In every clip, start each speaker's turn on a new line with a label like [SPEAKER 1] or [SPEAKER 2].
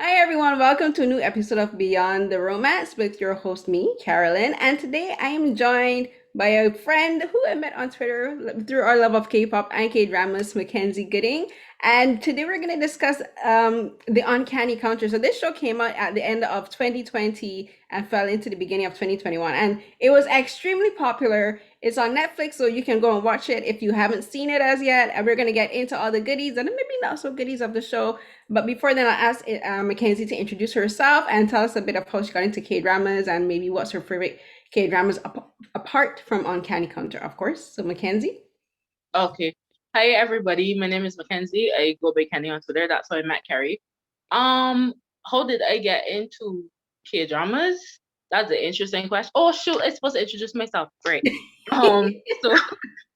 [SPEAKER 1] Hi everyone, welcome to a new episode of Beyond the Romance with your host me, Carolyn. And today I am joined by a friend who I met on Twitter through our love of K-pop and K-dramas, Mckenzie Gooding. And today we're going to discuss the Uncanny Counter. So this show came out at the end of 2020 and fell into the beginning of 2021. And it was extremely popular. It's on Netflix, so you can go and watch it if you haven't seen it as yet. And we're going to get into all the goodies and maybe not so goodies of the show. But before then, I'll ask Mackenzie to introduce herself and tell us a bit of how she got into K dramas and maybe what's her favorite K dramas apart from Uncanny Counter, of course. So, Mackenzie.
[SPEAKER 2] Okay. Hi everybody. My name is Mckenzie. I go by Kenny on Twitter. That's how I met Carrie. How did I get into K dramas? That's an interesting question. Oh shoot, I'm supposed to introduce myself. Great. So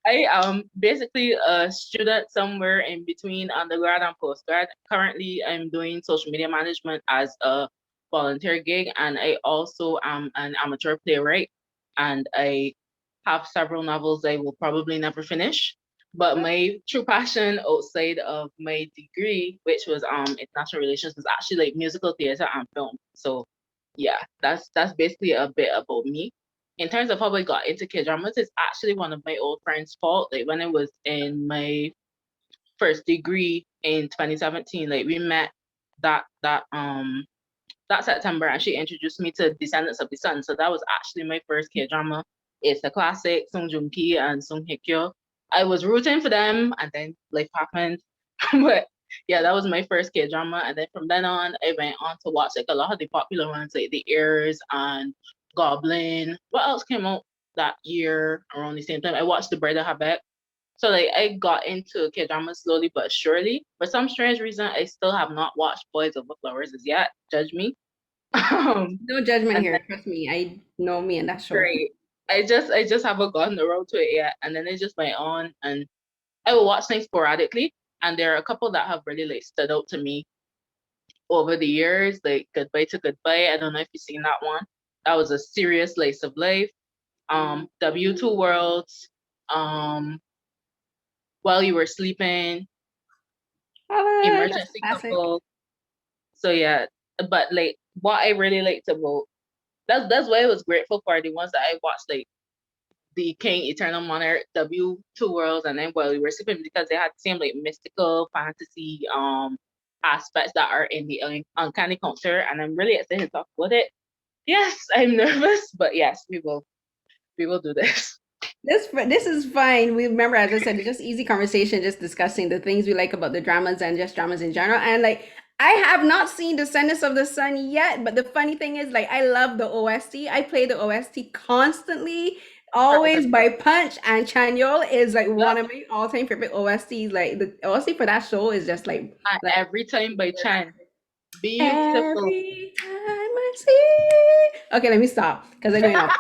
[SPEAKER 2] I basically a student somewhere in between undergrad and postgrad. Currently I'm doing social media management as a volunteer gig, and I also am an amateur playwright, and I have several novels I will probably never finish. But my true passion outside of my degree, which was international relations, was actually like musical theater and film. So yeah, that's basically a bit about me. In terms of how I got into K dramas, it's actually one of my old friends' fault. Like when I was in my first degree in 2017, like we met that that um that September, and she introduced me to Descendants of the Sun. So that was actually my first K drama. It's a classic, Song Joong-ki and Song Hye-kyo. I was rooting for them, and then life happened. But yeah, that was my first K drama, and then from then on, I went on to watch like a lot of the popular ones, like The Heirs and Goblin. What else came out that year around the same time? I watched The Bride of Habek. So like I got into K drama slowly but surely. For some strange reason, I still have not watched Boys Over Flowers as yet. Judge me.
[SPEAKER 1] No judgment
[SPEAKER 2] And
[SPEAKER 1] here.
[SPEAKER 2] then
[SPEAKER 1] Trust me, I know me and that show.
[SPEAKER 2] great. I just haven't gotten the road to it yet. And then I just went on and I will watch things sporadically. And there are a couple that have really like stood out to me over the years, like Goodbye to Goodbye. I don't know if you've seen that one. That was a serious slice of life. W2 Worlds, um, While You Were Sleeping,
[SPEAKER 1] Oh, that's
[SPEAKER 2] Emergency
[SPEAKER 1] classic.
[SPEAKER 2] Couple. So yeah, but like what I really liked about that's why I was grateful for the ones that I watched, like the King, Eternal Monarch, W, Two Worlds, and then While We Were Sleeping, because they had the same like mystical fantasy aspects that are in the Uncanny Counter, and I'm really excited to talk about it. Yes, I'm nervous, but yes, we will do this.
[SPEAKER 1] This is fine. We remember, as I said, it's just easy conversation, just discussing the things we like about the dramas and just dramas in general. And like, I have not seen Descendants of the Sun yet, but the funny thing is, like, I love the OST. I play the OST constantly, always by Punch, and Chanyeol is like one
[SPEAKER 2] Yep.
[SPEAKER 1] of my all-time favorite OSTs. Like the OST for that show is just
[SPEAKER 2] And
[SPEAKER 1] like
[SPEAKER 2] Every Time by Chan. Beautiful.
[SPEAKER 1] every time I see. Okay, let me stop because I'm going off.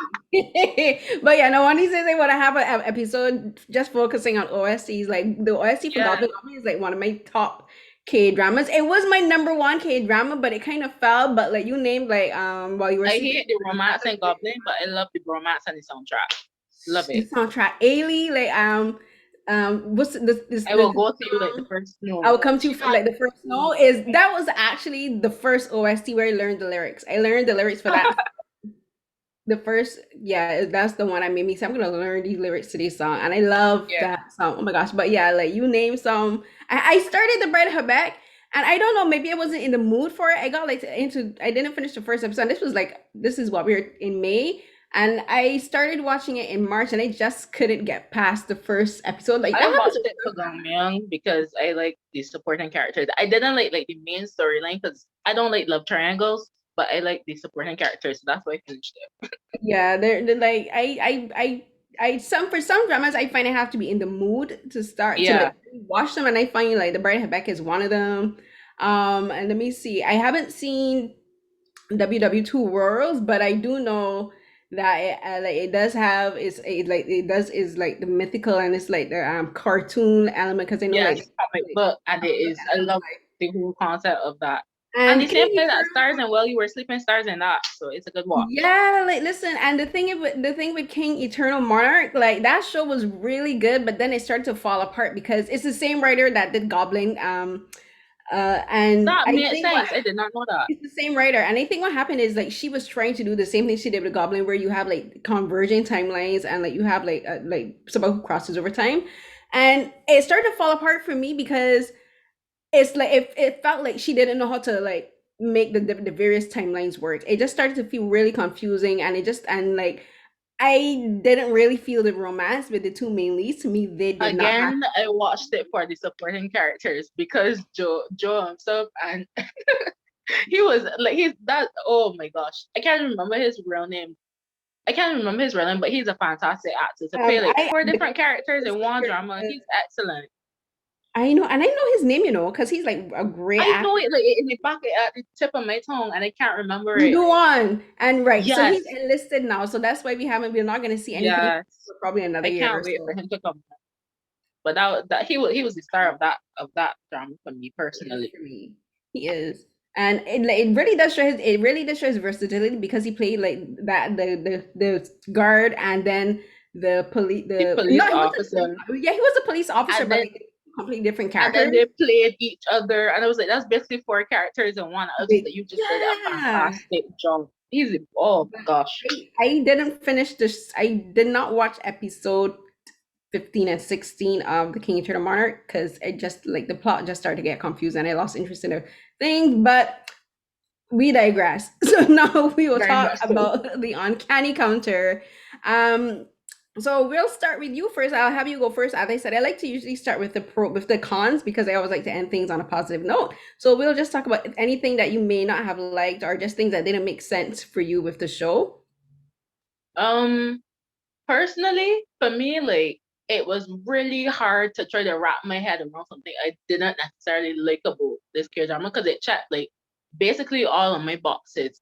[SPEAKER 1] But yeah, no one says they want to have an episode just focusing on OSTs. Like the OST for
[SPEAKER 2] Yeah,
[SPEAKER 1] Goblin Army is like one of my top K dramas. It was my number one K drama, but it kind of fell. But like you named like while you were
[SPEAKER 2] I
[SPEAKER 1] sleeping,
[SPEAKER 2] hate the romance and Goblin, but I love the romance and the soundtrack. Love
[SPEAKER 1] the
[SPEAKER 2] it.
[SPEAKER 1] soundtrack, Ailey, like what's
[SPEAKER 2] I will
[SPEAKER 1] the
[SPEAKER 2] go to you like the
[SPEAKER 1] song?
[SPEAKER 2] first
[SPEAKER 1] I
[SPEAKER 2] no.
[SPEAKER 1] will come to you
[SPEAKER 2] She
[SPEAKER 1] for
[SPEAKER 2] got
[SPEAKER 1] like the first snow is that was actually the first OST where I learned the lyrics. I learned the lyrics for that. The first, yeah, that's the one I made me say I'm gonna learn these lyrics to this song, and I love
[SPEAKER 2] yeah.
[SPEAKER 1] that song. Oh my gosh! But yeah, like you name some. I started the Bride her back, and I don't know, maybe I wasn't in the mood for it. I got like into. I didn't finish the first episode. This was like this is what we were in May, and I started watching it in March, and I just couldn't get past the first episode. Like that
[SPEAKER 2] I
[SPEAKER 1] happens
[SPEAKER 2] watched
[SPEAKER 1] with
[SPEAKER 2] it for Gangmyeon because I like the supporting characters. I didn't like the main storyline because I don't like love triangles, but I like the supporting characters, so that's why I finished it.
[SPEAKER 1] yeah, they're like I some for some dramas I find I have to be in the mood to start to
[SPEAKER 2] Yeah,
[SPEAKER 1] like watch them, and I find like The Bride of Beck is one of them. And let me see, I haven't seen WW2 Worlds, but I do know that like it does have like it does is like the mythical and it's like the cartoon element because I know
[SPEAKER 2] yes,
[SPEAKER 1] like
[SPEAKER 2] comic book, and it
[SPEAKER 1] comic book
[SPEAKER 2] is. I
[SPEAKER 1] element
[SPEAKER 2] love the whole concept of that. And
[SPEAKER 1] and
[SPEAKER 2] the same
[SPEAKER 1] King
[SPEAKER 2] play that stars and While You Were Sleeping stars in that, so it's a good watch.
[SPEAKER 1] yeah, like listen, and the thing with King Eternal Monarch, like that show was really good, but then it started to fall apart because it's the same writer that did Goblin. And
[SPEAKER 2] That
[SPEAKER 1] I
[SPEAKER 2] made
[SPEAKER 1] think what
[SPEAKER 2] sense. I did not know that.
[SPEAKER 1] it's the same writer, and I think what happened is like she was trying to do the same thing she did with Goblin, where you have like converging timelines and like you have like someone who crosses over time, and it started to fall apart for me because it's like it felt like she didn't know how to like make the various timelines work. It just started to feel really confusing, and it just and like I didn't really feel the romance with the two main leads. To me, they did not have.
[SPEAKER 2] Again, I watched it for the supporting characters because Joe himself, and he was like he's that. Oh my gosh, I can't remember his real name. I can't remember his real name, but he's a fantastic actor to play like four
[SPEAKER 1] The
[SPEAKER 2] different characters
[SPEAKER 1] the
[SPEAKER 2] in one
[SPEAKER 1] secret.
[SPEAKER 2] drama. He's excellent.
[SPEAKER 1] I know, and I know his name, because he's like a great
[SPEAKER 2] I know
[SPEAKER 1] actor.
[SPEAKER 2] it like in the back at the tip of my tongue, and I can't remember
[SPEAKER 1] You
[SPEAKER 2] it.
[SPEAKER 1] do one, and right, so he's
[SPEAKER 2] Yes,
[SPEAKER 1] enlisted now. So that's why we're not going to see anything
[SPEAKER 2] yes.
[SPEAKER 1] for probably another
[SPEAKER 2] I
[SPEAKER 1] year
[SPEAKER 2] can't
[SPEAKER 1] or
[SPEAKER 2] wait for
[SPEAKER 1] so.
[SPEAKER 2] him to come. But that he was the star of that drama for me
[SPEAKER 1] He is
[SPEAKER 2] personally.
[SPEAKER 1] for me. He is. And it really does show his versatility because he played like that the guard and then the police
[SPEAKER 2] The
[SPEAKER 1] the
[SPEAKER 2] police
[SPEAKER 1] no he wasn't
[SPEAKER 2] officer,
[SPEAKER 1] yeah he was a police officer
[SPEAKER 2] and
[SPEAKER 1] but
[SPEAKER 2] then
[SPEAKER 1] like completely different
[SPEAKER 2] and then
[SPEAKER 1] characters.
[SPEAKER 2] they played each other, and I was like, that's basically four characters in one. I was just like, you just did a
[SPEAKER 1] Yeah.
[SPEAKER 2] fantastic job. Easy. Oh
[SPEAKER 1] But
[SPEAKER 2] gosh,
[SPEAKER 1] I didn't finish this. I did not watch episode 15 and 16 of The King Eternal Monarch because it just like the plot just started to get confused and I lost interest in the things. But we digress. So now we will
[SPEAKER 2] very
[SPEAKER 1] talk
[SPEAKER 2] much so.
[SPEAKER 1] about the Uncanny Counter. Um, so we'll start with you first. I'll have you go first. As I said, I like to usually start with the cons because I always like to end things on a positive note. So we'll just talk about anything that you may not have liked or just things that didn't make sense for you with the show.
[SPEAKER 2] Um, Personally, for me, like it was really hard to try to wrap my head around something I didn't necessarily like about this K drama because it checked like basically all of my boxes.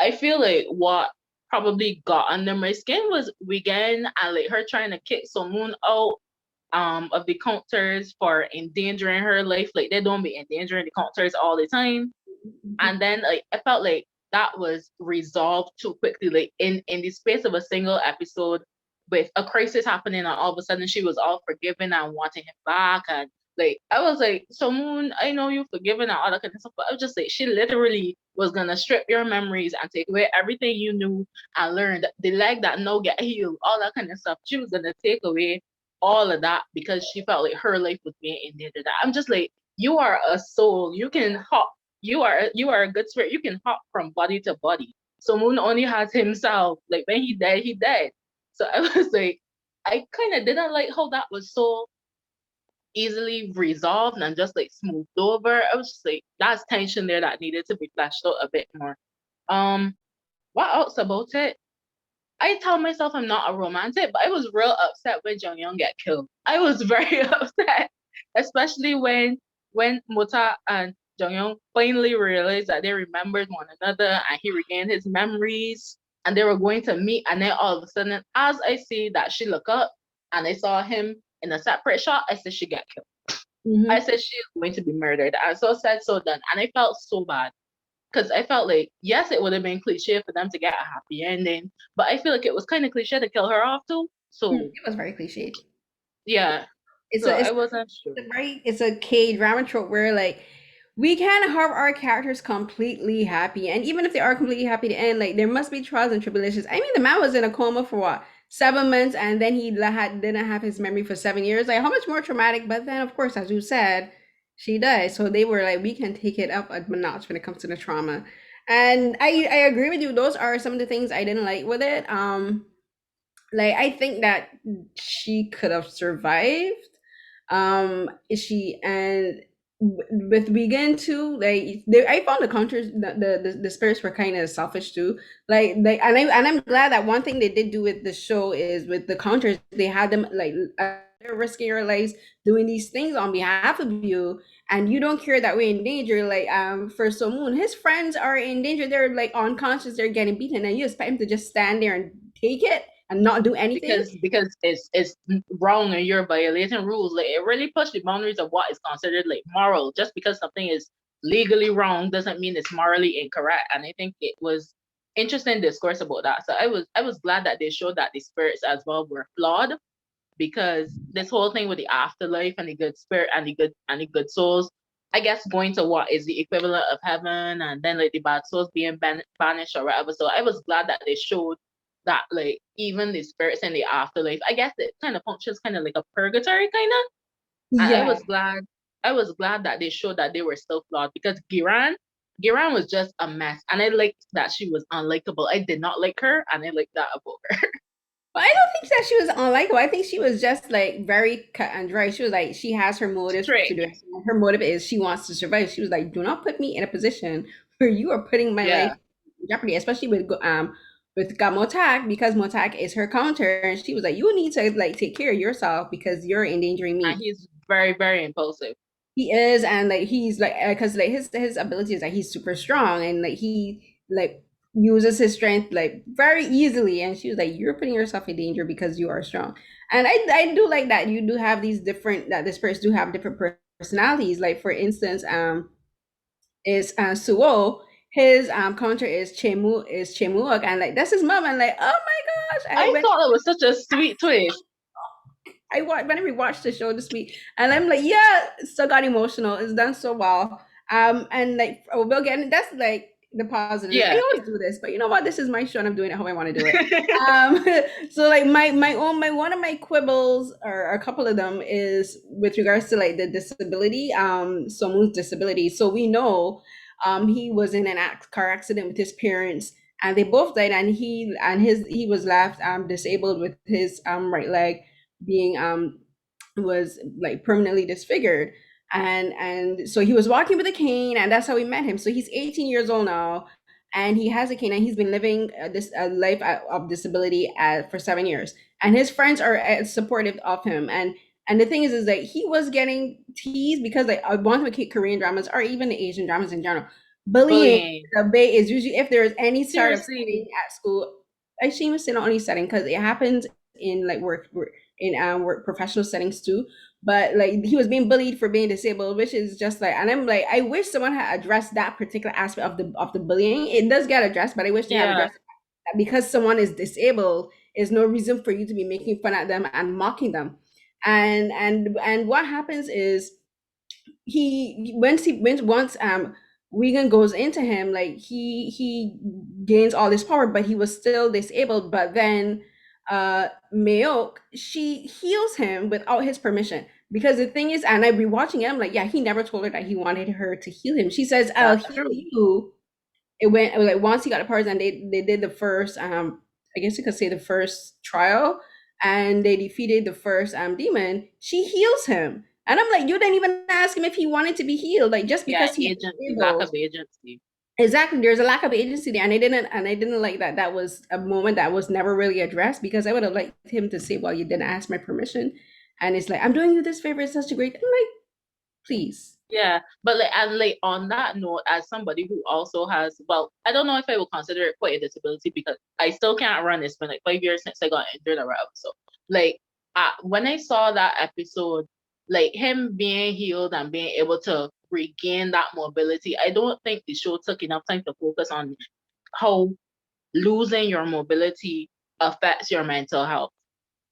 [SPEAKER 2] I feel like what probably got under my skin was Wigan and like her trying to kick Somoon out of the counters for endangering her life. Like they don't be endangering the counters all the time. And then like I felt like that was resolved too quickly, like in the space of a single episode with a crisis happening and all of a sudden she was all forgiven and wanting him back. And like I was like, so Moon, I know you've forgiven and all that kind of stuff, but I was just like, she literally was gonna strip your memories and take away everything you knew and learned. The leg that no get healed, all that kind of stuff. She was gonna take away all of that because she felt like her life was being endangered. I'm just like, you are a soul. You can hop, you are a good spirit. You can hop from body to body. So Moon only has himself. Like when he died, he died. So I was like, I kind of didn't like how that was so easily resolved and just like smoothed over. I was just like, that's tension there that needed to be fleshed out a bit more. Um, what else about it? I tell myself I'm not a romantic, but I was real upset when Jung Young got killed. I was very upset, especially when Mota and Jung Young finally realized that they remembered one another and he regained his memories and they were going to meet. And then all of a sudden, as I see that she look up and I saw him in a separate shot, I said she got killed. I
[SPEAKER 1] Mm-hmm.
[SPEAKER 2] said she is going to be murdered. And so said, so done. And I felt so bad because I felt like yes, it would have been cliche for them to get a happy ending, but I feel like it was kind of cliche to kill her off too.
[SPEAKER 1] It
[SPEAKER 2] So
[SPEAKER 1] was very cliched.
[SPEAKER 2] yeah,
[SPEAKER 1] It's
[SPEAKER 2] so
[SPEAKER 1] a
[SPEAKER 2] I
[SPEAKER 1] it's
[SPEAKER 2] wasn't sure.
[SPEAKER 1] it's a K drama trope where like we can't have our characters completely happy, and even if they are completely happy to end, like there must be trials and tribulations. I mean, the man was in a coma for what 7 months, and then didn't have his memory for 7 years. Like how much more traumatic? But then, of course, as you said, she died. So they were like, we can take it up a notch when it comes to the trauma. And I agree with you. Those are some of the things I didn't like with it. Like I think that she could have survived. She and with Vegan too, like I found the counters, the spirits were kind of selfish too. And I'm glad that one thing they did do with the show is with the counters, they had them like they're risking your lives doing these things on behalf of you, and you don't care that we're in danger. Like for Somoon, his friends are in danger. They're like unconscious. They're getting beaten, and you expect him to just stand there and take it and not do anything.
[SPEAKER 2] Because it's wrong and you're violating rules. Like it really pushed the boundaries of what is considered like moral. Just because something is legally wrong doesn't mean it's morally incorrect. And I think it was interesting discourse about that. So I was glad that they showed that the spirits as well were flawed because this whole thing with the afterlife and the good spirit and the good souls, I guess going to what is the equivalent of heaven, and then like the bad souls being banished or whatever. So I was glad that they showed that like even the spirits in the afterlife, I guess it kind of functions kind of like a purgatory kind of. And
[SPEAKER 1] Yeah.
[SPEAKER 2] I was glad that they showed that they were still flawed because Giran was just a mess, and I liked that she was unlikable. I did not like her, and I liked that about her.
[SPEAKER 1] But I don't think that she was unlikable. I think she was just like very cut and dry. She was like, she has her motives to do
[SPEAKER 2] Strict,
[SPEAKER 1] it. Her motive is she wants to survive. She was like, do not put me in a position where you are putting my life
[SPEAKER 2] yeah.
[SPEAKER 1] in jeopardy, especially with Motak, because Motak is her counter. And she was like, you need to like take care of yourself because you're endangering
[SPEAKER 2] And
[SPEAKER 1] me.
[SPEAKER 2] he's very, very impulsive.
[SPEAKER 1] He is, and like he's like, because like his ability is that he's super strong, and like he like uses his strength like very easily. And she was like, "You're putting yourself in danger because you are strong." And I do like that you do have these different that this person do have different personalities. Like for instance, is Suo. His counter is Chemuok, and like that's his mom. And like, oh my gosh, I
[SPEAKER 2] I
[SPEAKER 1] went
[SPEAKER 2] thought it was such a sweet twist.
[SPEAKER 1] when I rewatched the show this week, and I'm like, yeah, still got emotional. It's done so well. And like, oh, we'll get that's like the positives. I
[SPEAKER 2] Yeah.
[SPEAKER 1] always do this, but you know what? This is my show, and I'm doing it how I want to do it. Um, so like my one of my quibbles, or a couple of them, is with regards to like the disability, Somu's disability. So we know, he was in an car accident with his parents, and they both died, and he was left disabled with his right leg being was like permanently disfigured. And so he was walking with a cane, and that's how we met him. So he's 18 years old now, and he has a cane, and he's been living this life of disability for 7 years, and his friends are supportive of him. And the thing is that he was getting teased because like I want to Korean dramas or even the Asian dramas in general. Bullying
[SPEAKER 2] Bullying.
[SPEAKER 1] the bay is usually if there is any sort of
[SPEAKER 2] Seriously.
[SPEAKER 1] setting at school. I shame to say not only setting because it happens in like work in work professional settings too. But like he was being bullied for being disabled, which is just like, and I'm like, I wish someone had addressed that particular aspect of the bullying. It does get addressed, but I wish they had
[SPEAKER 2] Yeah.
[SPEAKER 1] addressed that because someone is disabled is no reason for you to be making fun at them and mocking them. And what happens is once Regan goes into him, like he gains all this power, but he was still disabled. But then Mayok, she heals him without his permission. Because the thing is, and I rewatching it, I'm like, yeah, he never told her that he wanted her to heal him. She says, I'll
[SPEAKER 2] That's
[SPEAKER 1] heal
[SPEAKER 2] true.
[SPEAKER 1] you. It went like once he got the powers, and they did the first I guess you could say the first trial, and they defeated the first demon. She heals him, and I'm like, you didn't even ask him if he wanted to be healed, like just
[SPEAKER 2] Yeah,
[SPEAKER 1] because he's
[SPEAKER 2] agency, lack
[SPEAKER 1] disabled.
[SPEAKER 2] of agency.
[SPEAKER 1] Exactly, there's a lack of agency there, and I didn't like that. That was a moment that was never really addressed, because I would have liked him to say, well, you didn't ask my permission. And it's like, I'm doing you this favor, it's such a great, I'm like, please.
[SPEAKER 2] Yeah, but like, and like on that note, as somebody who also has, well, I don't know if I will consider it quite a disability because I still can't run. It's been like 5 years since I got injured or whatever. So, like, when I saw that episode, like him being healed and being able to regain that mobility, I don't think the show took enough time to focus on how losing your mobility affects your mental health.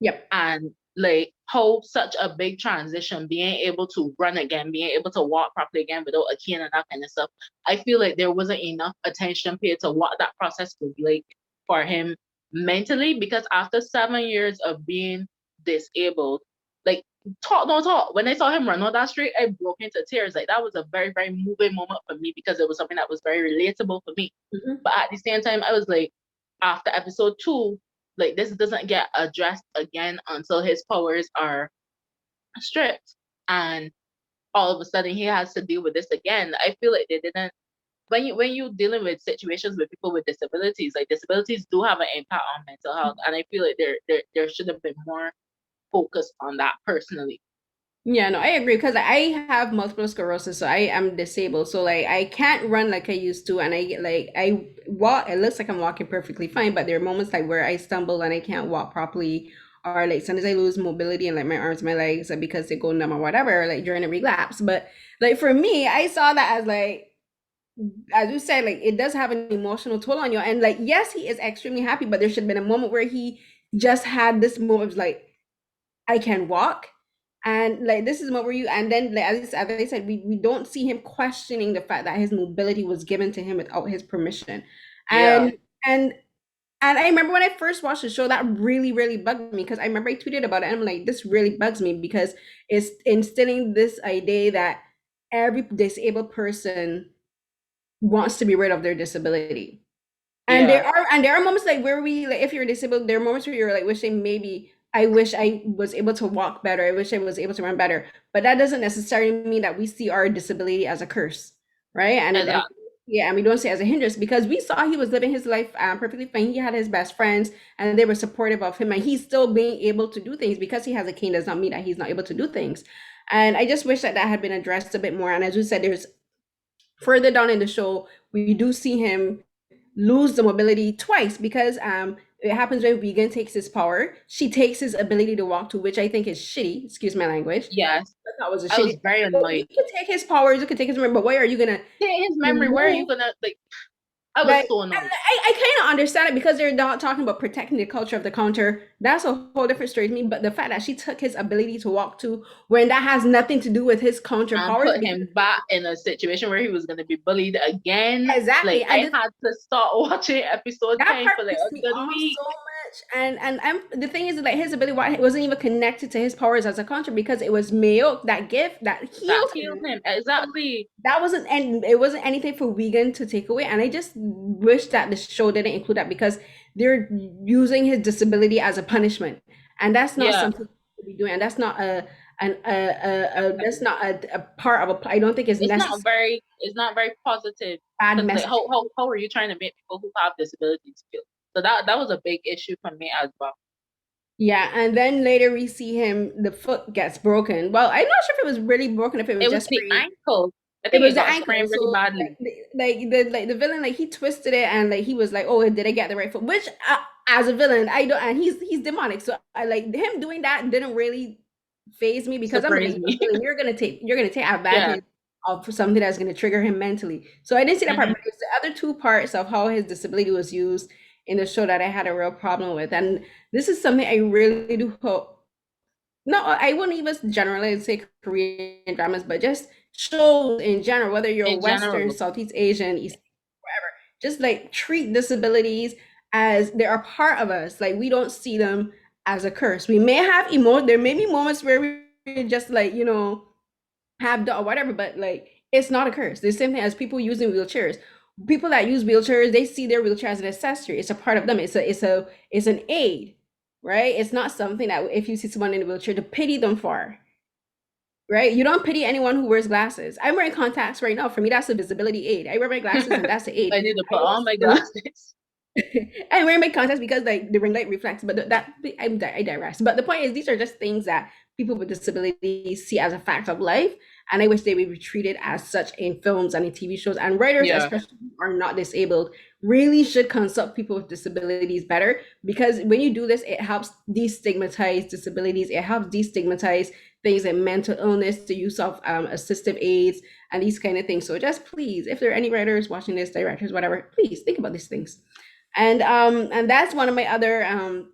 [SPEAKER 1] Yep.
[SPEAKER 2] And like how such a big transition, being able to run again, being able to walk properly again without a cane and that kind of stuff. I feel like there wasn't enough attention paid to what that process was like for him mentally, because after 7 years of being disabled, like talk no talk. When I saw him run on that street, I broke into tears. Like that was a very, very moving moment for me because it was something that was very relatable for me.
[SPEAKER 1] Mhm.
[SPEAKER 2] But at the same time, I was like, after episode 2, like this doesn't get addressed again until his powers are stripped, and all of a sudden he has to deal with this again. I feel like they didn't. When you dealing with situations with people with disabilities, like disabilities do have an impact on mental health, and I feel like there should have been more focus on that personally.
[SPEAKER 1] Yeah, no, I agree because I have multiple sclerosis, so I am disabled. So like I can't run like I used to, and I walk. It looks like I'm walking perfectly fine, but there are moments like where I stumble and I can't walk properly, or like sometimes I lose mobility and like my arms, my legs, because they go numb or whatever, like during a relapse. But like for me, I saw that as like, as you said, like it does have an emotional toll on you. And like yes, he is extremely happy, but there should have been a moment where he just had this moment of like, I can walk, And like this is what were you, and then like, as I said, we don't see him questioning the fact that his mobility was given to him without his permission.
[SPEAKER 2] Yeah,
[SPEAKER 1] And and I remember when I first watched the show, that really, really bugged me because I remember I tweeted about it and I'm like, this really bugs me because it's instilling this idea that every disabled person wants to be rid of their disability.
[SPEAKER 2] yeah,
[SPEAKER 1] And there are moments like where we like if you're disabled, there are moments where you're like wishing maybe I wish I was able to walk better. I wish I was able to run better. But that doesn't necessarily mean that we see our disability as a curse, right? And
[SPEAKER 2] exactly.
[SPEAKER 1] yeah, and we don't see it as a hindrance because we saw he was living his life perfectly fine. He had his best friends and they were supportive of him, and he's still being able to do things because he has a cane does not mean that he's not able to do things. And I just wish that that had been addressed a bit more. And as you said, there's further down in the show, we do see him lose the mobility twice because it happens when Vegan takes his power. She takes his ability to walk to, which I think is shitty. Excuse my language.
[SPEAKER 2] Yes,
[SPEAKER 1] That was a
[SPEAKER 2] I was
[SPEAKER 1] shitty.
[SPEAKER 2] very
[SPEAKER 1] Well, you
[SPEAKER 2] annoyed.
[SPEAKER 1] can take his powers, you can take his memory, but why are you gonna
[SPEAKER 2] Take his memory. Where are you
[SPEAKER 1] remove
[SPEAKER 2] gonna like? I was
[SPEAKER 1] like
[SPEAKER 2] so annoyed.
[SPEAKER 1] I kind of understand it because they're not talking about protecting the culture of the counter. That's a whole different story to me. But the fact that she took his ability to walk to when that has nothing to do with his counter
[SPEAKER 2] And
[SPEAKER 1] powers,
[SPEAKER 2] put
[SPEAKER 1] because
[SPEAKER 2] him back in a situation where he was gonna be bullied again.
[SPEAKER 1] exactly,
[SPEAKER 2] Like
[SPEAKER 1] and
[SPEAKER 2] I had to start watching episode
[SPEAKER 1] that
[SPEAKER 2] 10
[SPEAKER 1] part
[SPEAKER 2] for like
[SPEAKER 1] pissed
[SPEAKER 2] a
[SPEAKER 1] me
[SPEAKER 2] good
[SPEAKER 1] off
[SPEAKER 2] week.
[SPEAKER 1] so much. And the thing is that his ability wasn't even connected to his powers as a counter because it was Mayo, that gift that
[SPEAKER 2] That
[SPEAKER 1] healed
[SPEAKER 2] healed
[SPEAKER 1] him.
[SPEAKER 2] him
[SPEAKER 1] So
[SPEAKER 2] exactly.
[SPEAKER 1] that wasn't, and it wasn't anything for Vegan to take away. And I just wish that the show didn't include that because they're using his disability as a punishment, and that's not
[SPEAKER 2] Yeah,
[SPEAKER 1] something to be doing. And that's not that's not a part of a. I don't think it's necessary.
[SPEAKER 2] it's not very positive
[SPEAKER 1] Bad
[SPEAKER 2] because like
[SPEAKER 1] message.
[SPEAKER 2] how are you trying to make people who have disabilities feel? So that was a big issue for me as well.
[SPEAKER 1] Yeah, and then later we see him, the foot gets broken. Well, I'm not sure if it was really broken, if it was
[SPEAKER 2] It was
[SPEAKER 1] just
[SPEAKER 2] the
[SPEAKER 1] sprained.
[SPEAKER 2] ankle. I
[SPEAKER 1] It
[SPEAKER 2] think
[SPEAKER 1] was
[SPEAKER 2] it
[SPEAKER 1] the
[SPEAKER 2] got
[SPEAKER 1] ankle.
[SPEAKER 2] sprained
[SPEAKER 1] So
[SPEAKER 2] really badly.
[SPEAKER 1] like the villain, like he twisted it and like he was like, oh, did I get the right foot? Which as a villain, I don't, and he's demonic. So I like him doing that didn't really phase me because I'm like,
[SPEAKER 2] Surprised
[SPEAKER 1] you're a
[SPEAKER 2] me.
[SPEAKER 1] villain, you're gonna take
[SPEAKER 2] Yeah.
[SPEAKER 1] advantage of something that's gonna trigger him mentally. So I didn't see that part,
[SPEAKER 2] Hmm.
[SPEAKER 1] but it's the other two parts of how his disability was used in the show that I had a real problem with. And this is something I really do hope, no, I wouldn't even generally say Korean dramas, but just shows in general, whether you're
[SPEAKER 2] In
[SPEAKER 1] Western,
[SPEAKER 2] general.
[SPEAKER 1] Southeast Asian, East, wherever, just like treat disabilities as they are part of us. Like we don't see them as a curse. We may have there may be moments where we just like, have the or whatever, but like it's not a curse. The same thing as people using wheelchairs. People that use wheelchairs, they see their wheelchair as an accessory. It's a part of them. It's an aid, right? It's not something that if you see someone in a wheelchair to pity them for, right? You don't pity anyone who wears glasses. I'm wearing contacts right now. For me, that's a visibility aid. I wear my glasses and that's the aid.
[SPEAKER 2] I need to
[SPEAKER 1] I
[SPEAKER 2] put
[SPEAKER 1] don't
[SPEAKER 2] on my
[SPEAKER 1] see them.
[SPEAKER 2] glasses.
[SPEAKER 1] I'm wearing my contacts because like the ring light reflects, but I digress. But the point is, these are just things that people with disabilities see as a fact of life, and I wish they would be treated as such in films and in TV shows. And writers,
[SPEAKER 2] Yeah.
[SPEAKER 1] especially who are not disabled, really should consult people with disabilities better because when you do this, it helps destigmatize disabilities. It helps destigmatize things like mental illness, the use of assistive aids, and these kind of things. So just please, if there are any writers watching this, directors, whatever, please think about these things. And that's one of my other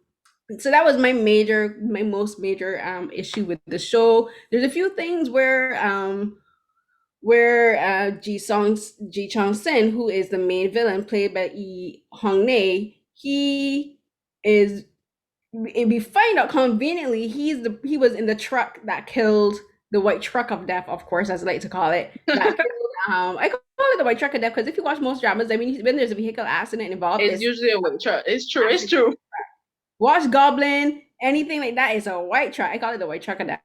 [SPEAKER 1] so that was my most major issue with the show. There's a few things where Ji Chong Sin, who is the main villain played by Hong-nae, he is, if we find out conveniently, he was in the truck that killed, the white truck of death, of course, as I like to call it, that killed I call it the white truck of death because if you watch most dramas, I mean, when there's a vehicle accident involved,
[SPEAKER 2] It's
[SPEAKER 1] it's
[SPEAKER 2] usually a white truck. It's true. It's
[SPEAKER 1] actually
[SPEAKER 2] true.
[SPEAKER 1] Watch Goblin, anything like that is a white truck. I call it the white truck of death.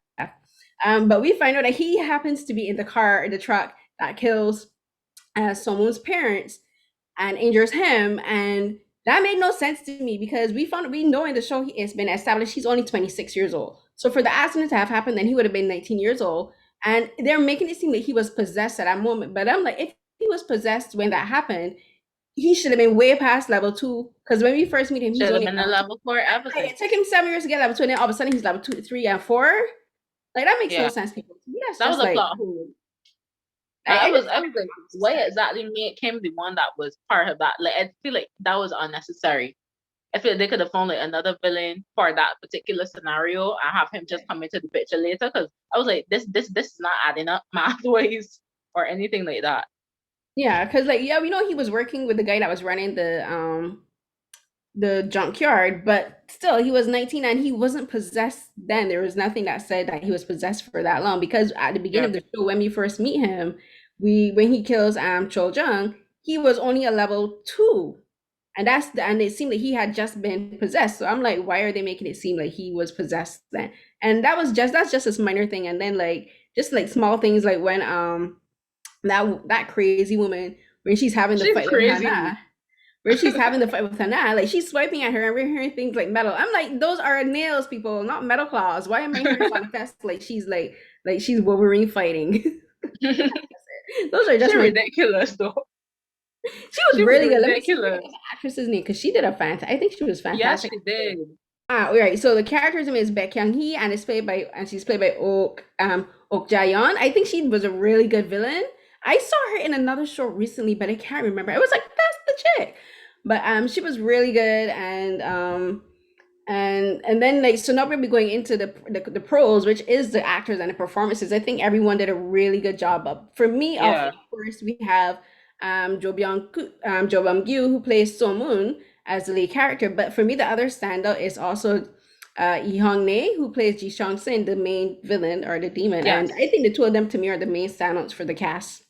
[SPEAKER 1] But we find out that he happens to be in the car, in the truck that kills someone's parents and injures him. And that made no sense to me because we know in the show it's been established he's only 26 years old. So for the accident to have happened, then he would have been 19 years old. And they're making it seem like he was possessed at that moment. But I'm like, if he was possessed when that happened, he should have been way past level 2. Because when we first meet him, he's
[SPEAKER 2] Should have
[SPEAKER 1] only at
[SPEAKER 2] been a
[SPEAKER 1] level 2.
[SPEAKER 2] level 4
[SPEAKER 1] Like, it
[SPEAKER 2] everything.
[SPEAKER 1] took him 7 years to get level 2, and then all of a sudden he's level 2, 3, and 4. Like that makes no
[SPEAKER 2] Yeah.
[SPEAKER 1] sense, people. To me, that's
[SPEAKER 2] That was
[SPEAKER 1] just
[SPEAKER 2] a
[SPEAKER 1] like
[SPEAKER 2] plot hole.
[SPEAKER 1] I just
[SPEAKER 2] I
[SPEAKER 1] find
[SPEAKER 2] was
[SPEAKER 1] it
[SPEAKER 2] like, why
[SPEAKER 1] unnecessary.
[SPEAKER 2] exactly made him the one that was part of that? Like I feel like that was unnecessary. I feel they could have found like another villain for that particular scenario and have him just come into the picture later. Because I was like, this is not adding up mathways or anything like that.
[SPEAKER 1] Yeah, because like yeah, we know he was working with the guy that was running the junkyard, but still he was 19 and he wasn't possessed then. There was nothing that said that he was possessed for that long because at the beginning
[SPEAKER 2] Yeah,
[SPEAKER 1] of the show when we first meet him, we when he kills Cho Jung, he was only a level 2. And it seemed like he had just been possessed. So I'm like, why are they making it seem like he was possessed then? And that's just this minor thing. And then like just like small things like when that crazy woman when she's having the
[SPEAKER 2] she's
[SPEAKER 1] fight with
[SPEAKER 2] crazy.
[SPEAKER 1] Hannah, where she's having the fight with Hannah, like she's swiping at her and we're hearing things like metal. I'm like, those are nails, people, not metal claws. Why am I hearing sound effects like she's Wolverine fighting? Those are
[SPEAKER 2] She
[SPEAKER 1] just my.
[SPEAKER 2] ridiculous though.
[SPEAKER 1] She was
[SPEAKER 2] She was
[SPEAKER 1] really good. Let me see if I can get
[SPEAKER 2] ridiculous.
[SPEAKER 1] the actress's name because she did a fantastic. I think she was
[SPEAKER 2] Yes,
[SPEAKER 1] fantastic.
[SPEAKER 2] she did.
[SPEAKER 1] Ah, right. So the character's name is Baek Kyung Hee, and she's played by Ok Jayon. I think she was a really good villain. I saw her in another show recently, but I can't remember. I was like, that's the chick. But she was really good, and then like so now we'll be going into the pros, which is the actors and the performances. I think everyone did a really good job. For me, of
[SPEAKER 2] Yeah,
[SPEAKER 1] course, we have Jo Byeong-kyu who plays So Moon as the lead character. But for me, the other standout is also Hong-nae who plays Ji Chang Sin, the main villain or the demon. And I
[SPEAKER 2] yes.
[SPEAKER 1] think the two of them to me are the main standouts for the cast.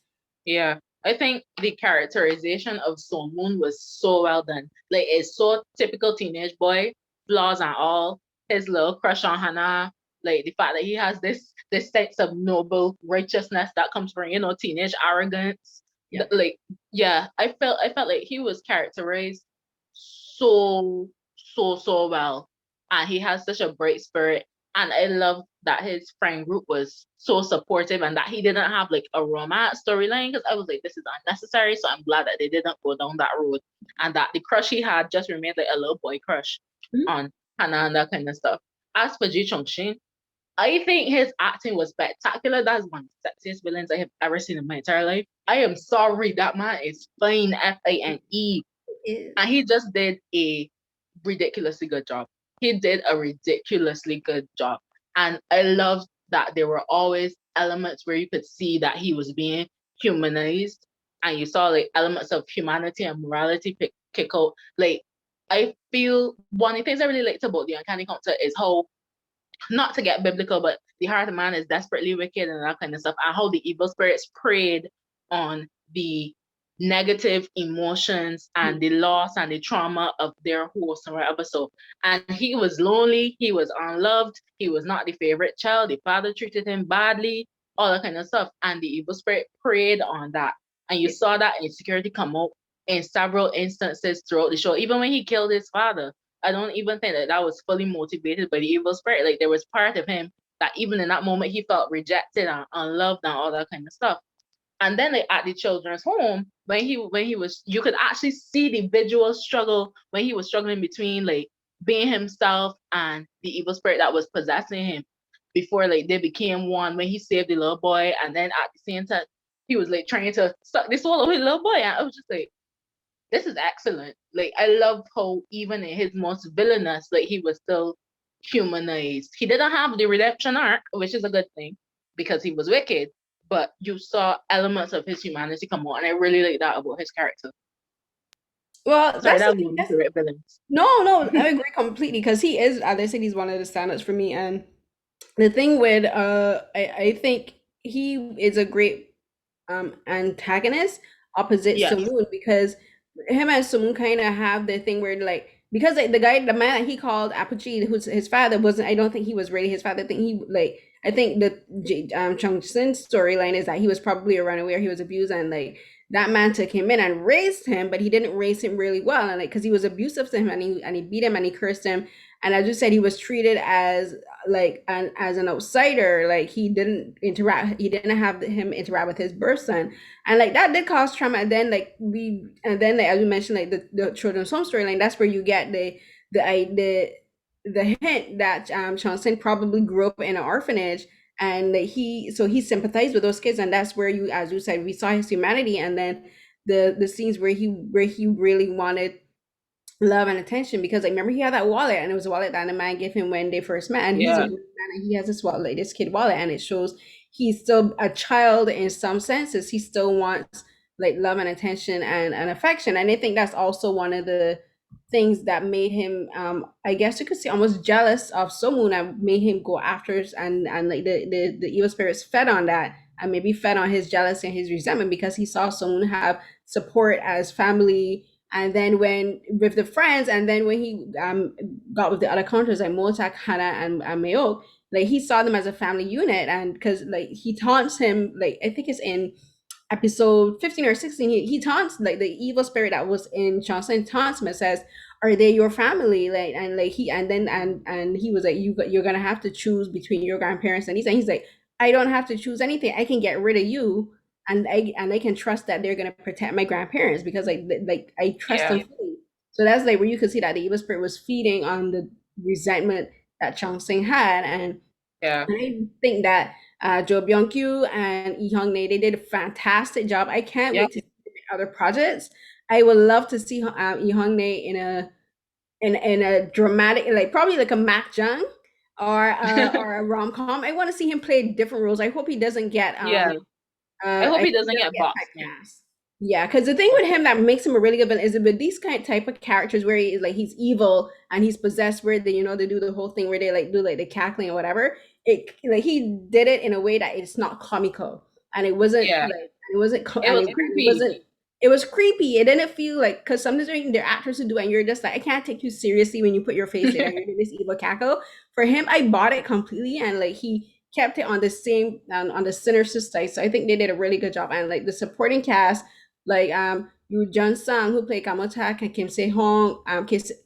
[SPEAKER 2] Yeah, I think the characterization of Moon was so well done. Like it's so typical teenage boy, flaws and all. His little crush on Hannah, like the fact that he has this sense of noble righteousness that comes from teenage arrogance.
[SPEAKER 1] Yeah.
[SPEAKER 2] Like yeah, I felt like he was characterized so so well, and he has such a bright spirit. And I love that his friend group was so supportive and that he didn't have like a romance storyline because I was like, this is unnecessary. So I'm glad that they didn't go down that road and that the crush he had just remained like a little boy crush
[SPEAKER 1] Mhm.
[SPEAKER 2] on Hannah and that kind of stuff. As for Ji Chong Shin, I think his acting was spectacular. That's one of the sexiest villains I have ever seen in my entire life. I am sorry, that man is fine, Fane.
[SPEAKER 1] It
[SPEAKER 2] And he just did a ridiculously good job. He did a ridiculously good job. And I love that there were always elements where you could see that he was being humanized and you saw like elements of humanity and morality kick out. Like I feel one of the things I really liked about the Uncanny Counter is how, not to get biblical, but the heart of man is desperately wicked and that kind of stuff, and how the evil spirits preyed on the negative emotions and the loss and the trauma of their host and whatever. So, and he was lonely, he was unloved, he was not the favorite child, the father treated him badly, all that kind of stuff. And the evil spirit preyed on that. And you saw that insecurity come out in several instances throughout the show, even when he killed his father. I don't even think that that was fully motivated by the evil spirit. Like there was part of him that even in that moment he felt rejected and unloved and all that kind of stuff. And then like at the children's home, when he was, you could actually see the visual struggle when he was struggling between like being himself and the evil spirit that was possessing him before like they became one when he saved the little boy, and then at the same time he was like trying to suck the soul of his little boy. And I was just like, this is excellent. Like I love how even in his most villainous, like he was still humanized. He didn't have the redemption arc, which is a good thing because he was wicked, but you saw elements of his humanity come out, and I really like that about his character.
[SPEAKER 1] well,
[SPEAKER 2] Sorry,
[SPEAKER 1] that's the
[SPEAKER 2] that was
[SPEAKER 1] thing.
[SPEAKER 2] one of my favorite villains.
[SPEAKER 1] No, I agree completely because he is, as I said, he's one of the standouts for me. And the thing with I think he is a great antagonist opposite
[SPEAKER 2] Yes.
[SPEAKER 1] Samoon because him and Samoon kind of have the thing where like because like, the man that he called Apuchi, who's his father, wasn't. I don't think he was really his father. I think he like I think the Chung Sin's storyline is that he was probably a runaway or he was abused and like that man took him in and raised him, but he didn't raise him really well and like because he was abusive to him and he beat him and he cursed him and as you said he was treated as like as an outsider, like he didn't have him interact with his birth son and like that did cause trauma. And then like as we mentioned like the children's home storyline, that's where you get the hint that Johnson probably grew up in an orphanage and that he sympathized with those kids and that's where you, as you said, we saw his humanity. And then the scenes where he really wanted love and attention because like remember he had that wallet and it was a wallet that the man gave him when they first met and he's a
[SPEAKER 2] Yeah,
[SPEAKER 1] grown man and he has this wallet like this kid wallet and it shows he's still a child in some senses. He still wants like love and attention and affection, and I think that's also one of the things that made him I guess you could say almost jealous of Somun and made him go after and like the evil spirits fed on that and maybe fed on his jealousy and his resentment because he saw Somun have support as family, and then when with the friends, and then when he got with the other counters like Motak, Hana, and Mayok, like he saw them as a family unit, and because like he taunts him, like I think it's in episode 15 or 16, he taunts like the evil spirit that was in Johnson taunts him and says, "Are they your family?" Like and like he and then and he was like, You're gonna have to choose between your grandparents," and he's like, "I don't have to choose anything. I can get rid of you." And I can trust that they're gonna protect my grandparents because like I trust
[SPEAKER 2] yeah,
[SPEAKER 1] them fully. So that's like where you could see that the evil spirit was feeding on the resentment that Chong Sing had, and
[SPEAKER 2] yeah,
[SPEAKER 1] I think that Cho Byeong-kyu and Lee Hong-nae, they did a fantastic job. I can't
[SPEAKER 2] yeah,
[SPEAKER 1] wait to see them in other projects. I would love to see Lee Hong-nae in a dramatic, like probably like a Mac Jung or a rom com. I want to see him play different roles. I hope he doesn't get
[SPEAKER 2] yeah. I hope
[SPEAKER 1] I
[SPEAKER 2] he
[SPEAKER 1] hope he
[SPEAKER 2] doesn't
[SPEAKER 1] doesn't
[SPEAKER 2] get
[SPEAKER 1] get
[SPEAKER 2] boxed in.
[SPEAKER 1] typecast. Yeah, because the thing with him that makes him a really good villain is with these kind of type of characters where he is like he's evil and he's possessed, where they do the whole thing where they like do like the cackling or whatever. It like he did it in a way that it's not comical and it wasn't
[SPEAKER 2] Yeah,
[SPEAKER 1] like it wasn't
[SPEAKER 2] it was
[SPEAKER 1] it
[SPEAKER 2] creepy.
[SPEAKER 1] wasn't it was creepy. It didn't feel like because sometimes there are actors who do it and you're just like I can't take you seriously when you put your face in and you're doing this evil cackle. For him, I bought it completely and like he kept it on the same on the sinister side. So I think they did a really good job. And like the supporting cast, like Yoo Jun Sang who played Kamotak and Kim Se Hong,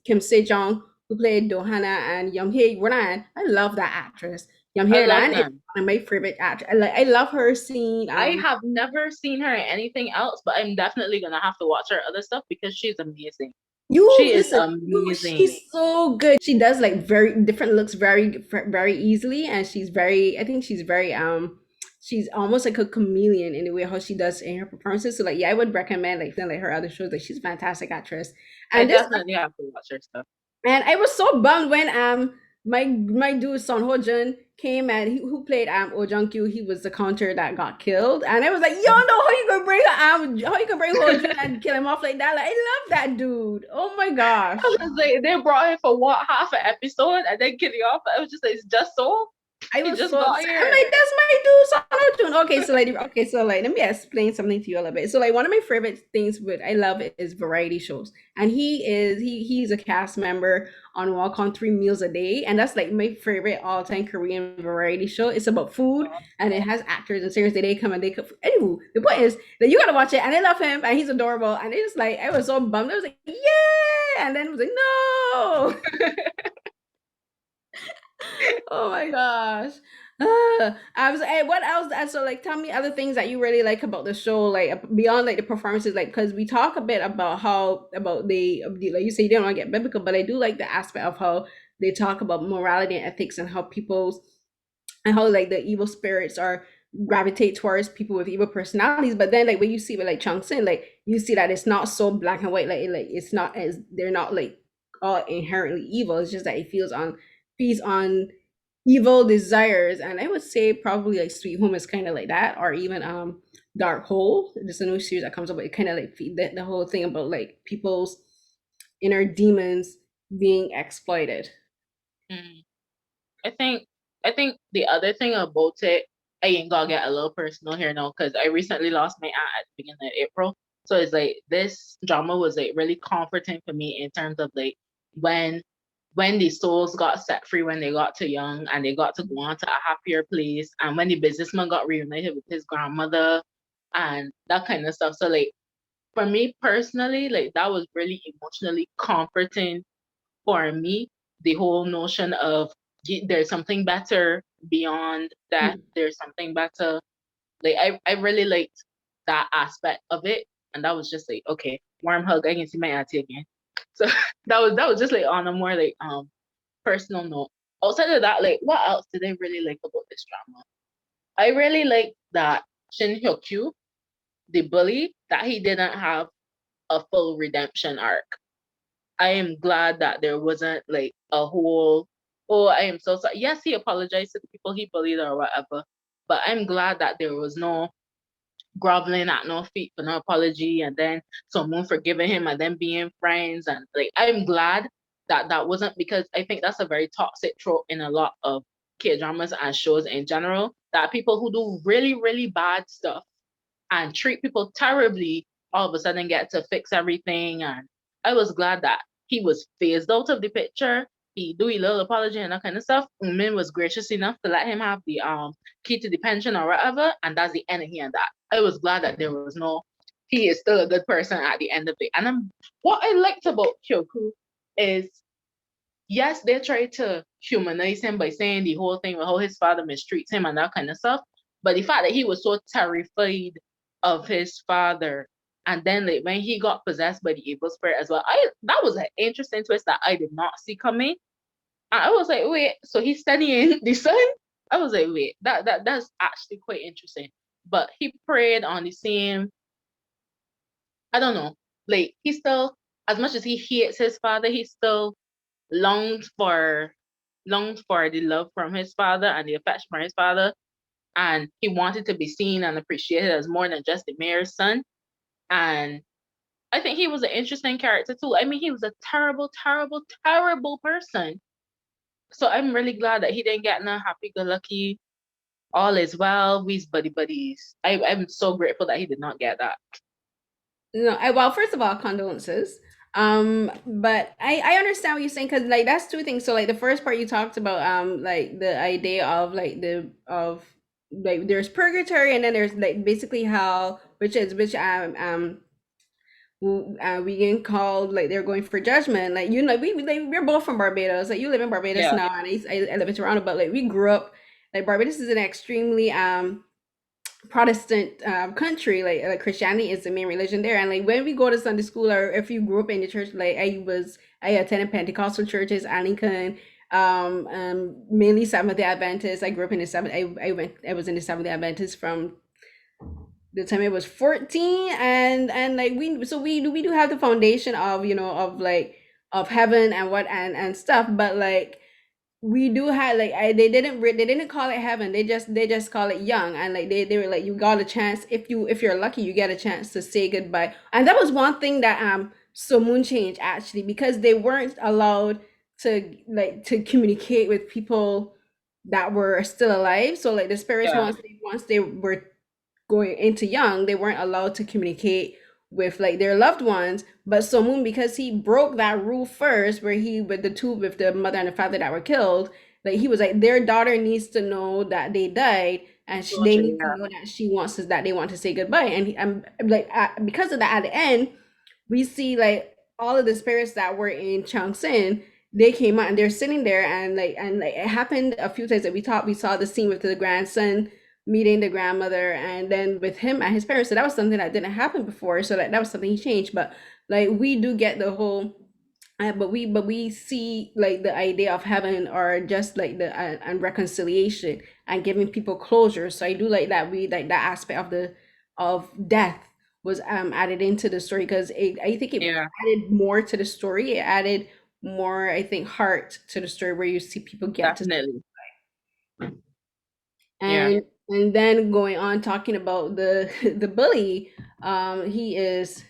[SPEAKER 1] Kim Se Jong who played Dohana and Yum Hye Ran. I love that actress. Yum
[SPEAKER 2] I
[SPEAKER 1] Hye
[SPEAKER 2] love
[SPEAKER 1] Ran is
[SPEAKER 2] them.
[SPEAKER 1] one of my favorite actors. I love her scene.
[SPEAKER 2] I have never seen her in anything else, but I'm definitely gonna have to watch her other stuff because she's amazing.
[SPEAKER 1] You
[SPEAKER 2] She is
[SPEAKER 1] listen, you
[SPEAKER 2] amazing.
[SPEAKER 1] she's so good. She does like very different looks very easily, and she's very I think she's very she's almost like a chameleon in the way how she does in her performances. So like yeah, I would recommend like her other shows. Like she's a fantastic actress.
[SPEAKER 2] I
[SPEAKER 1] And this
[SPEAKER 2] definitely have to watch her stuff.
[SPEAKER 1] and I was so bummed when my dude Son Ho Jun came and who played Oh Jung Kyu, he was the counter that got killed. And I was like, yo no, how you gonna bring how you gonna bring Ho Jun and kill him off like that? Like I love that dude. Oh my
[SPEAKER 2] I
[SPEAKER 1] gosh.
[SPEAKER 2] was like, they brought him for what, half an episode and then kill you off. I was just like, it's just so
[SPEAKER 1] I
[SPEAKER 2] he
[SPEAKER 1] was
[SPEAKER 2] just
[SPEAKER 1] so
[SPEAKER 2] got
[SPEAKER 1] upset. I'm
[SPEAKER 2] here.
[SPEAKER 1] like, that's my dude, Sonojun. Okay, so let me explain something to you a little bit. So like one of my favorite things with I love is variety shows. And he's a cast member on Walk on 3 Meals a Day. And that's like my favorite all-time Korean variety show. It's about food and it has actors and singers that they come and they cook. Anywho, the point is that you gotta watch it and I love him and he's adorable. And it's like I was so bummed. I was like, yeah, and then I was like, no. Oh my gosh. I was what else so like tell me other things that you really like about the show like beyond like the performances like because we talk a bit about how about like you say you didn't want to get biblical but I do like the aspect of how they talk about morality and ethics and how people's and how like the evil spirits are gravitate towards people with evil personalities but then like when you see with like Chung Sin like you see that it's not so black and white like it's not as they're not like all inherently evil it's just that it feeds on evil desires and I would say probably like Sweet Home is kind of like that or even Dark Hole there's a new series that comes up it kind of like feed the whole thing about like people's inner demons being exploited.
[SPEAKER 2] Mm. I think I think the other thing about it, I ain't gonna get a little personal here now because I recently lost my aunt at the beginning of April. So it's like this drama was like really comforting for me in terms of like when when the souls got set free when they got too young and they got to go on to a happier place and when the businessman got reunited with his grandmother and that kind of stuff. So like for me personally, like that was really emotionally comforting for me, the whole notion of there's something better beyond that.
[SPEAKER 1] Mm.
[SPEAKER 2] There's something better. Like I really liked that aspect of it, and that was just like okay, warm hug. I can see my auntie again. So that was just like on a more like personal note. Outside of that, like what else did I really like about this drama? I really like that Shin Hyuk-kyu, the bully, that he didn't have a full redemption arc. I am glad that there wasn't like a whole, oh, I am so sorry. Yes, he apologized to the people he bullied or whatever, but I'm glad that there was no groveling at no feet for no apology, and then someone forgiving him and then being friends. And like, I'm glad that that wasn't, because I think that's a very toxic trope in a lot of K dramas and shows in general, that people who do really, really bad stuff and treat people terribly all of a sudden get to fix everything. And I was glad that he was phased out of the picture. He do a little apology and that kind of stuff. Min was gracious enough to let him have the key to the pension or whatever, and that's the end of he and that. I was glad that there was no, he is still a good person at the end of it. And what I liked about Kyoku is, yes, they try to humanize him by saying the whole thing with how his father mistreats him and that kind of stuff. But the fact that he was so terrified of his father, and then like when he got possessed by the evil spirit as well, I that was an interesting twist that I did not see coming. And I was like, wait, so he's studying the sun? I was like, wait, that's actually quite interesting. But he preyed on the same, I don't know, like he still, as much as he hates his father, he still longed for longed for the love from his father and the affection from his father, and he wanted to be seen and appreciated as more than just the mayor's son. And I think he was an interesting character too. I mean, he was a terrible, terrible, terrible person. So I'm really glad that he didn't get no happy-go-lucky, all is well, we's buddy buddies. I'm so grateful that he did not get that.
[SPEAKER 1] No, well, first of all, condolences. But I understand what you're saying, because like that's two things. So like the first part you talked about, like the idea of like the of like there's purgatory, and then there's like basically hell, which we get called like they're going for judgment. Like you know, we're both from Barbados. Like you live in Barbados
[SPEAKER 2] Yeah,
[SPEAKER 1] now, and I live in Toronto. But like we grew up, like Barbados is an extremely Protestant country. Like Christianity is the main religion there. And like when we go to Sunday school, or if you grew up in the church, like I attended Pentecostal churches, Anglican, mainly Seventh Day Adventist. I grew up in the seventh. I was in the Seventh Day Adventist from the time I was 14. And like we do have the foundation of, of like of heaven and what and stuff. But like we do have like they didn't call it heaven. They just call it young. And like they were like, you got a chance, if you're lucky, you get a chance to say goodbye. And that was one thing that Somun changed, actually, because they weren't allowed to communicate with people that were still alive. So like the spirits,
[SPEAKER 2] yeah,
[SPEAKER 1] once they were going into young, they weren't allowed to communicate with like their loved ones. But Somun, because he broke that rule first, where he with the mother and the father that were killed, like he was like, their daughter needs to know that they died, and
[SPEAKER 2] so
[SPEAKER 1] they
[SPEAKER 2] true.
[SPEAKER 1] need to
[SPEAKER 2] Yeah,
[SPEAKER 1] know that they want to say goodbye. And I'm like, because of that, at the end we see like all of the spirits that were in Changsin. They came out and they're sitting there, and it happened a few times that we saw the scene with the grandson meeting the grandmother, and then with him and his parents. So that was something that didn't happen before. So that was something he changed. But like we do get the whole, but we see like the idea of heaven, or just like the and reconciliation and giving people closure. So I do like that, we like that aspect of death was added into the story, because I think it
[SPEAKER 2] yeah,
[SPEAKER 1] added more to the story. It added more, I think, heart to the story, where you see people get to.
[SPEAKER 2] definitely. Yeah.
[SPEAKER 1] And then going on talking about the the bully, he is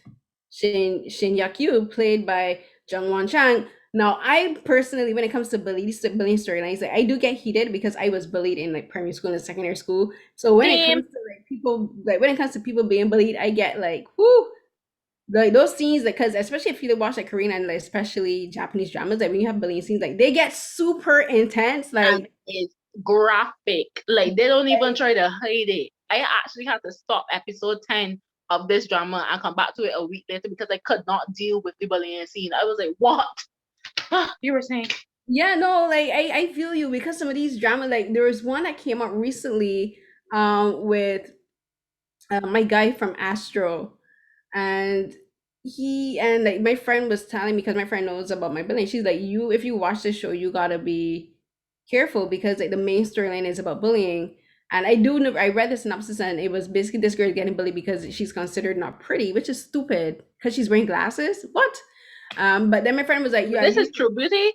[SPEAKER 1] Shinjaku, played by Jung Won Chang. Now, I personally, when it comes to bullying storylines, like, I do get heated, because I was bullied in like primary school and secondary school. So when it
[SPEAKER 2] Same.
[SPEAKER 1] comes to people being bullied, I get like, whoo, like those scenes, like, because especially if you watch like Korean and like especially Japanese dramas, like when you have bullying scenes, like they get super intense.
[SPEAKER 2] And
[SPEAKER 1] Like,
[SPEAKER 2] it's graphic. Like they don't even try to hide it. I actually had to stop episode 10 of this drama and come back to it a week later because I could not deal with the bullying scene. I was like, what? You were saying?
[SPEAKER 1] yeah, no, like I feel you, because some of these drama, like there was one that came out recently, with my guy from Astro. And like my friend was telling me, because my friend knows about my bullying. She's like, you if you watch this show, you gotta be careful, because like the main storyline is about bullying. And I read the synopsis, and it was basically this girl getting bullied because she's considered not pretty, which is stupid, because she's wearing glasses. What? But then my friend was like,
[SPEAKER 2] But
[SPEAKER 1] "Yeah,
[SPEAKER 2] this
[SPEAKER 1] you
[SPEAKER 2] is True Beauty.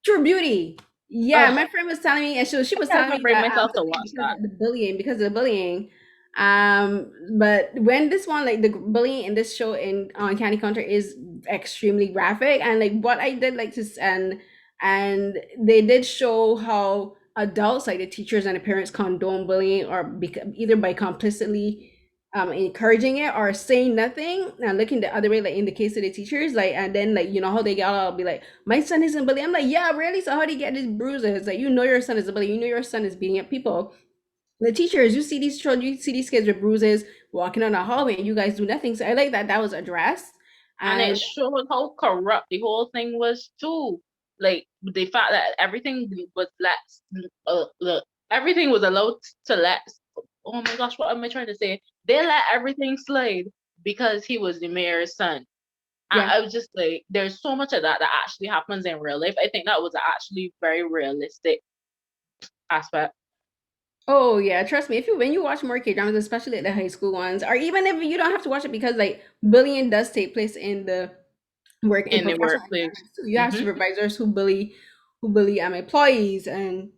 [SPEAKER 1] True Beauty." Yeah,
[SPEAKER 2] Ugh,
[SPEAKER 1] my friend was telling me, and she was
[SPEAKER 2] I
[SPEAKER 1] telling
[SPEAKER 2] can't
[SPEAKER 1] me
[SPEAKER 2] bring
[SPEAKER 1] that
[SPEAKER 2] myself
[SPEAKER 1] so
[SPEAKER 2] to watch
[SPEAKER 1] because
[SPEAKER 2] that.
[SPEAKER 1] of the bullying, but when this one, like the bullying in this show in on Candy Counter is extremely graphic, and like what I did like to and they did show how adults, like the teachers and the parents, condone bullying or either by complicitly encouraging it or saying nothing and looking the other way, like in the case of the teachers, like, and then like you know how they get all be like, my son isn't bullying. I'm like, yeah, really? So how do you get these bruises? Like, you know your son is a bully, you know your son is beating up people. The teachers, you see these children, you see these kids with bruises walking on the hallway, and you guys do nothing. So I like that that was addressed.
[SPEAKER 2] And it
[SPEAKER 1] And
[SPEAKER 2] showed how corrupt the whole thing was too. Like the fact that everything was everything was allowed to let. Oh my gosh, what am I trying to say? They let everything slide because he was the mayor's son.
[SPEAKER 1] yeah.
[SPEAKER 2] I was just like, there's so much of that that actually happens in real life. I think that was actually very realistic aspect
[SPEAKER 1] Oh yeah, trust me. If you when you watch more K dramas, especially like the high school ones, or even if you don't have to watch it because like bullying does take place in the work in
[SPEAKER 2] in the
[SPEAKER 1] professional
[SPEAKER 2] workplace.
[SPEAKER 1] environments too. You have
[SPEAKER 2] Hmm.
[SPEAKER 1] supervisors who bully employees, and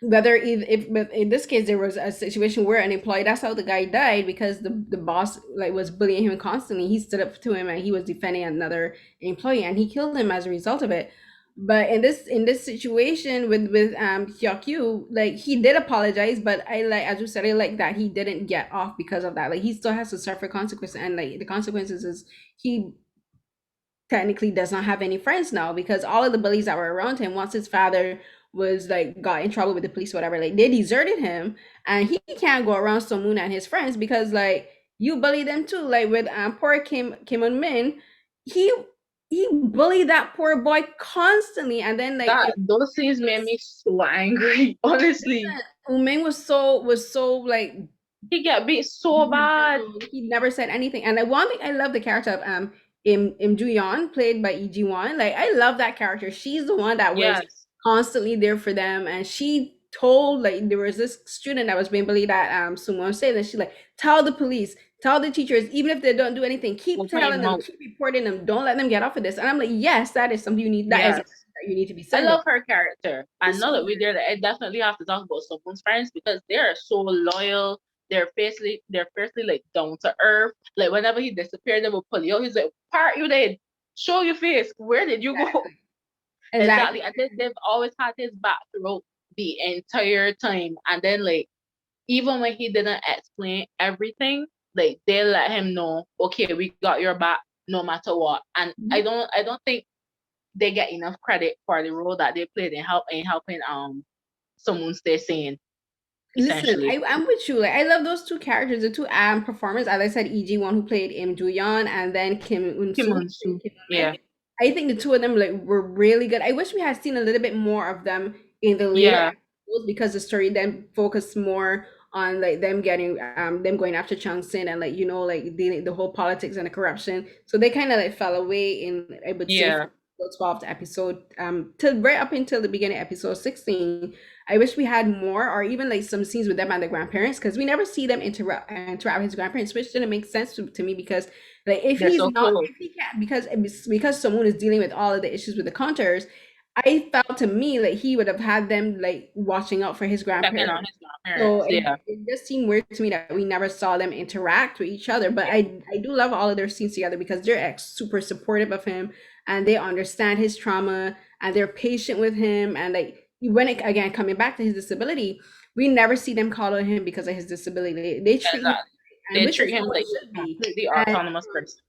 [SPEAKER 1] whether if but in this case there was a situation where an employee, that's how the guy died, because the boss like was bullying him constantly. He stood up to him and he was defending another employee and he killed him as a result of it. But in this situation with Hyokyu, like he did apologize, but I like, as you said, I like that he didn't get off because of that. Like he still has to suffer consequences, and like the consequences is he technically does not have any friends now, because all of the bullies that were around him, once his father was like got in trouble with the police or whatever, like they deserted him, and he can't go around Somoon and his friends because like you bully them too. Like with poor Kim On Min, he he bullied that poor boy constantly, and then like
[SPEAKER 2] That those scenes made me so angry. Honestly,
[SPEAKER 1] Umeng was so like
[SPEAKER 2] he got beat so bad.
[SPEAKER 1] he never said anything. And one thing I love the character of Im Ju Yeon, played by Lee Ji Won. Like I love that character. She's the one that was
[SPEAKER 2] Yes,
[SPEAKER 1] constantly there for them, and she told, like there was this student that was being bullied at Sumo said, and she like, tell the police, tell the teachers, even if they don't do anything, keep
[SPEAKER 2] we'll point
[SPEAKER 1] telling
[SPEAKER 2] him
[SPEAKER 1] them,
[SPEAKER 2] out.
[SPEAKER 1] keep reporting them, don't let them get off of this. And I'm like, yes, that is something you need. That is
[SPEAKER 2] Yes.
[SPEAKER 1] that you need to be
[SPEAKER 2] I
[SPEAKER 1] said about.
[SPEAKER 2] love her character. And
[SPEAKER 1] She's
[SPEAKER 2] now
[SPEAKER 1] so
[SPEAKER 2] that we're
[SPEAKER 1] good.
[SPEAKER 2] there, I definitely have to talk about Someone's friends because they are so loyal. They're fiercely like down to earth. Like whenever he disappeared, they will pull you out. He's like, part you did. Show your face. Where did you go?
[SPEAKER 1] Exactly.
[SPEAKER 2] Exactly.
[SPEAKER 1] Exactly.
[SPEAKER 2] And they've always had his back throughout the entire time. And then like even when he didn't explain everything, like they let him know, okay, we got your back no matter what. And
[SPEAKER 1] Mhm.
[SPEAKER 2] I don't think they get enough credit for the role that they played in helping someone stay sane,
[SPEAKER 1] Listen,
[SPEAKER 2] essentially.
[SPEAKER 1] I'm with you. Like I love those two characters, the two performers. As I said, EG one who played Im Joo Yeon, and then Kim Un
[SPEAKER 2] Kim
[SPEAKER 1] Soo who
[SPEAKER 2] On
[SPEAKER 1] played
[SPEAKER 2] Soo.
[SPEAKER 1] Kim Un Min.
[SPEAKER 2] Yeah.
[SPEAKER 1] I think the two of them like were really good. I wish we had seen a little bit more of them in the later
[SPEAKER 2] Yeah.
[SPEAKER 1] episodes, because the story then focused more on like them getting them going after Chang Sin, and like like the whole politics and the corruption. So they kind of like fell away in, I would say,
[SPEAKER 2] Yeah.
[SPEAKER 1] from episode 12 to episode till right up until the beginning of episode 16. I wish we had more, or even like some scenes with them and the grandparents, because we never see them interact with his grandparents, which didn't make sense to me, because like if
[SPEAKER 2] They're
[SPEAKER 1] he's
[SPEAKER 2] so
[SPEAKER 1] not,
[SPEAKER 2] close.
[SPEAKER 1] if he can't, because someone is dealing with all of the issues with the counters, I felt to me like he would have had them like watching out for his
[SPEAKER 2] Checking on
[SPEAKER 1] grandparents.
[SPEAKER 2] his grandparents.
[SPEAKER 1] So
[SPEAKER 2] Yeah.
[SPEAKER 1] it just seemed weird to me that we never saw them interact with each other. But I do love all of their scenes together, because they're super supportive of him, and they understand his trauma, and they're patient with him. And like when it, again, coming back to his disability, we never see them call on him because of his disability. They treat him,
[SPEAKER 2] Exactly.
[SPEAKER 1] and
[SPEAKER 2] They
[SPEAKER 1] which is
[SPEAKER 2] treat
[SPEAKER 1] how
[SPEAKER 2] him
[SPEAKER 1] it
[SPEAKER 2] like
[SPEAKER 1] should
[SPEAKER 2] a
[SPEAKER 1] be.
[SPEAKER 2] completely
[SPEAKER 1] And
[SPEAKER 2] autonomous person.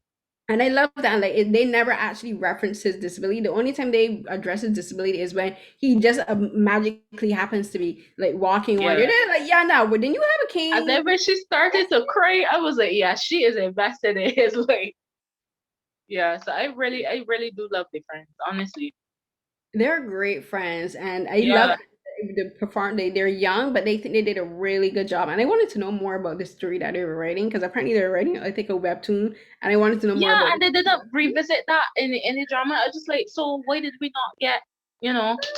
[SPEAKER 1] and I love that. Like they never actually reference his disability. The only time they address his disability is when he just magically happens to be like walking one day.
[SPEAKER 2] Yeah.
[SPEAKER 1] They're like, yeah, no, but then you have a
[SPEAKER 2] And
[SPEAKER 1] cane.
[SPEAKER 2] then when she started to cry, I was like, yeah, she is invested in his like yeah. So I really do love the friends, honestly.
[SPEAKER 1] They're great friends, and I love
[SPEAKER 2] Yeah.
[SPEAKER 1] the perform. They're young, but they think they did a really good job. And I wanted to know more about the story that they were writing, because apparently they're writing, I think, a webtoon, and I wanted to know more
[SPEAKER 2] Yeah,
[SPEAKER 1] about.
[SPEAKER 2] and they didn't revisit that in the drama. I was just like, so why did we not get,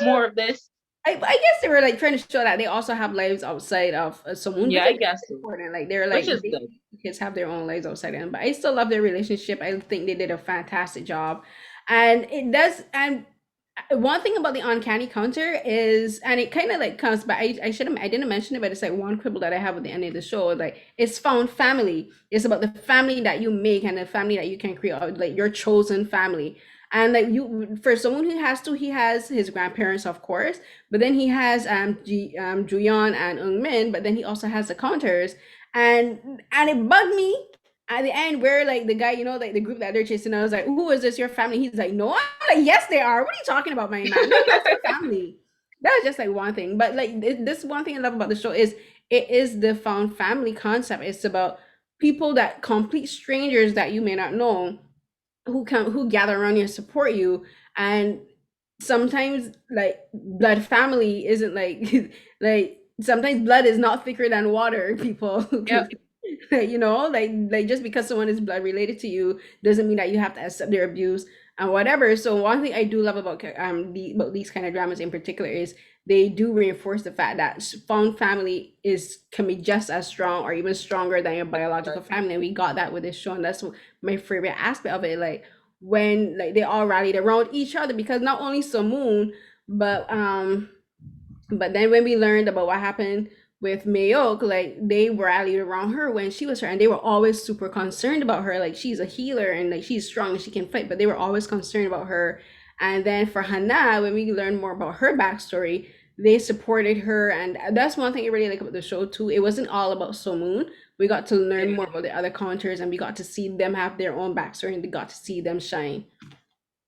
[SPEAKER 2] more of this?
[SPEAKER 1] I guess they were like trying to show that they also have lives outside of someone,
[SPEAKER 2] Yeah,
[SPEAKER 1] which I
[SPEAKER 2] I
[SPEAKER 1] think
[SPEAKER 2] guess
[SPEAKER 1] is
[SPEAKER 2] so.
[SPEAKER 1] important. Like they're
[SPEAKER 2] Which
[SPEAKER 1] like
[SPEAKER 2] is good.
[SPEAKER 1] kids have their own lives outside of them, but I still love their relationship. I think they did a fantastic job. And it does. And one thing about the uncanny counter is, and it kind of like comes but I should have, I didn't mention it, but it's like one quibble that I have at the end of the show. Like, it's found family. It's about the family that you make and the family that you can create, like your chosen family. And like, you, for someone who has to, he has his grandparents, of course, but then he has Juyeon and Eunmin, but then he also has the counters. And it bugged me at the end where like the guy, like the group that they're chasing, I was like, who is this, your family? He's like, no. I'm like, yes, they are. What are you talking about, my man? No, that's your family. That was just like one thing. But like, this one thing I love about the show is it is the found family concept. It's about people, that complete strangers that you may not know, who gather around you and support you. And sometimes like blood family isn't like like sometimes blood is not thicker than water, people.
[SPEAKER 2] Yep.
[SPEAKER 1] Like just because someone is blood related to you doesn't mean that you have to accept their abuse and whatever. So one thing I do love about about these kind of dramas in particular is they do reinforce the fact that found family is can be just as strong or even stronger than your biological family. And we got that with this show, and that's my favorite aspect of it. Like, when like they all rallied around each other, because not only Moon, but then when we learned about what happened with Mayok, like they rallied around her when she was hurt, and they were always super concerned about her. Like, she's a healer and like she's strong and she can fight, but they were always concerned about her. And then for Hana, when we learned more about her backstory, they supported her, and that's one thing I really like about the show too. It wasn't all about Moon. We got to learn more about the other counters, and we got to see them have their own backstory, and we got to see them shine.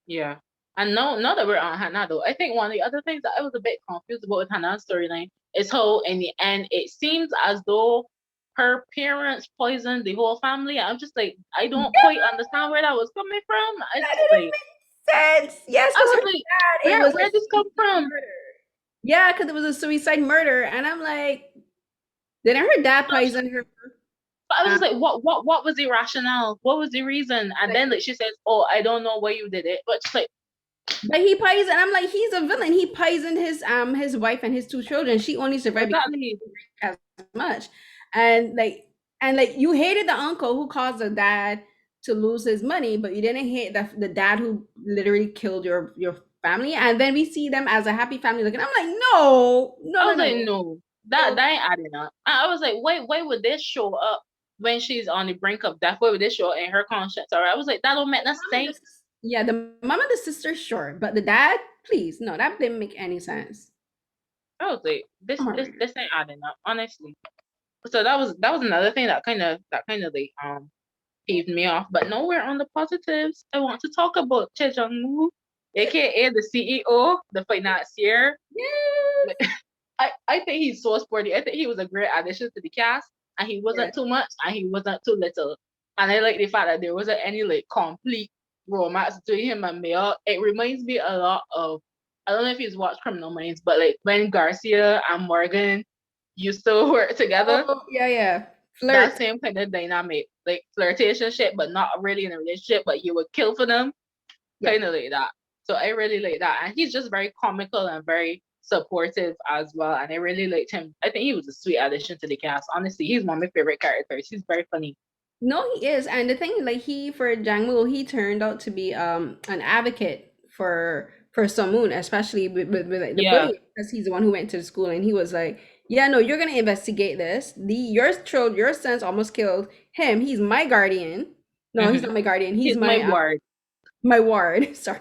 [SPEAKER 2] Yeah. And now that we're on Hannah though, I think one of the other things that I was a bit confused about with Hannah's storyline is how in the end it seems as though her parents poisoned the whole family. I'm just like, I don't quite understand where that was coming from. I
[SPEAKER 1] That
[SPEAKER 2] just
[SPEAKER 1] didn't
[SPEAKER 2] like
[SPEAKER 1] make sense. Yes,
[SPEAKER 2] I
[SPEAKER 1] because
[SPEAKER 2] was
[SPEAKER 1] her
[SPEAKER 2] like,
[SPEAKER 1] dad, it was a
[SPEAKER 2] where this come
[SPEAKER 1] suicide
[SPEAKER 2] from?
[SPEAKER 1] murder. Yeah, because it was a suicide murder, and I'm like, didn't her dad
[SPEAKER 2] But
[SPEAKER 1] poison her?
[SPEAKER 2] I was
[SPEAKER 1] Um,
[SPEAKER 2] just like, what was the rationale? What was the reason? And
[SPEAKER 1] like,
[SPEAKER 2] then like she says, oh, I don't know why you did it. But just like,
[SPEAKER 1] but he poisoned. I'm like, he's a villain. He poisoned his wife and his two children. She only survived because
[SPEAKER 2] exactly.
[SPEAKER 1] he didn't drink as much, and like you hated the uncle who caused the dad to lose his money, but you didn't hate the dad who literally killed your family. And then we see them as a happy family looking. I'm like, no, no,
[SPEAKER 2] I
[SPEAKER 1] no,
[SPEAKER 2] was like,
[SPEAKER 1] no,
[SPEAKER 2] no,
[SPEAKER 1] no.
[SPEAKER 2] that ain't adding up. I was like, why would this show up when she's on the brink of death? Why would this show up in her conscience? Or I was like, that don't make no sense.
[SPEAKER 1] Yeah, the mom and the sister, sure, but the dad, please, no, that didn't make any sense.
[SPEAKER 2] I was like,
[SPEAKER 1] Come on,
[SPEAKER 2] this ain't adding up, honestly. So that was another thing that kind of like peeved me off. But now we're on the positives. I want to talk about Che Jung-woo, aka the CEO, the financier.
[SPEAKER 1] yes,
[SPEAKER 2] I think he's so sporty. I think he was a great addition to the cast, and he
[SPEAKER 1] yes.
[SPEAKER 2] wasn't too much, and he wasn't too little. And I like the fact that there wasn't any like complete romance between him and Mel. It reminds me a lot of, I don't know if you've watched Criminal Minds, but like when Garcia and Morgan used to work together,
[SPEAKER 1] Oh, yeah, yeah.
[SPEAKER 2] that
[SPEAKER 1] Flirt.
[SPEAKER 2] same kind of dynamic, like flirtation shit, but not really in a relationship, but you would kill for them,
[SPEAKER 1] Yeah.
[SPEAKER 2] kind of like that. So I really like that, and he's just very comical and very supportive as well. And I really liked him. I think he was a sweet addition to the cast. Honestly, he's one of my favorite characters. He's very funny.
[SPEAKER 1] No, he is. And the thing, like for Jangmu, he turned out to be an advocate for Samoon, especially with like, the
[SPEAKER 2] Yeah.
[SPEAKER 1] bully, because he's the one who went to the school, and he was like, yeah, no, you're gonna investigate this. Your son's almost killed him. He's my guardian. No, he's
[SPEAKER 2] Hmm.
[SPEAKER 1] not my guardian. He's
[SPEAKER 2] He's my
[SPEAKER 1] my
[SPEAKER 2] ward.
[SPEAKER 1] my ward. Sorry.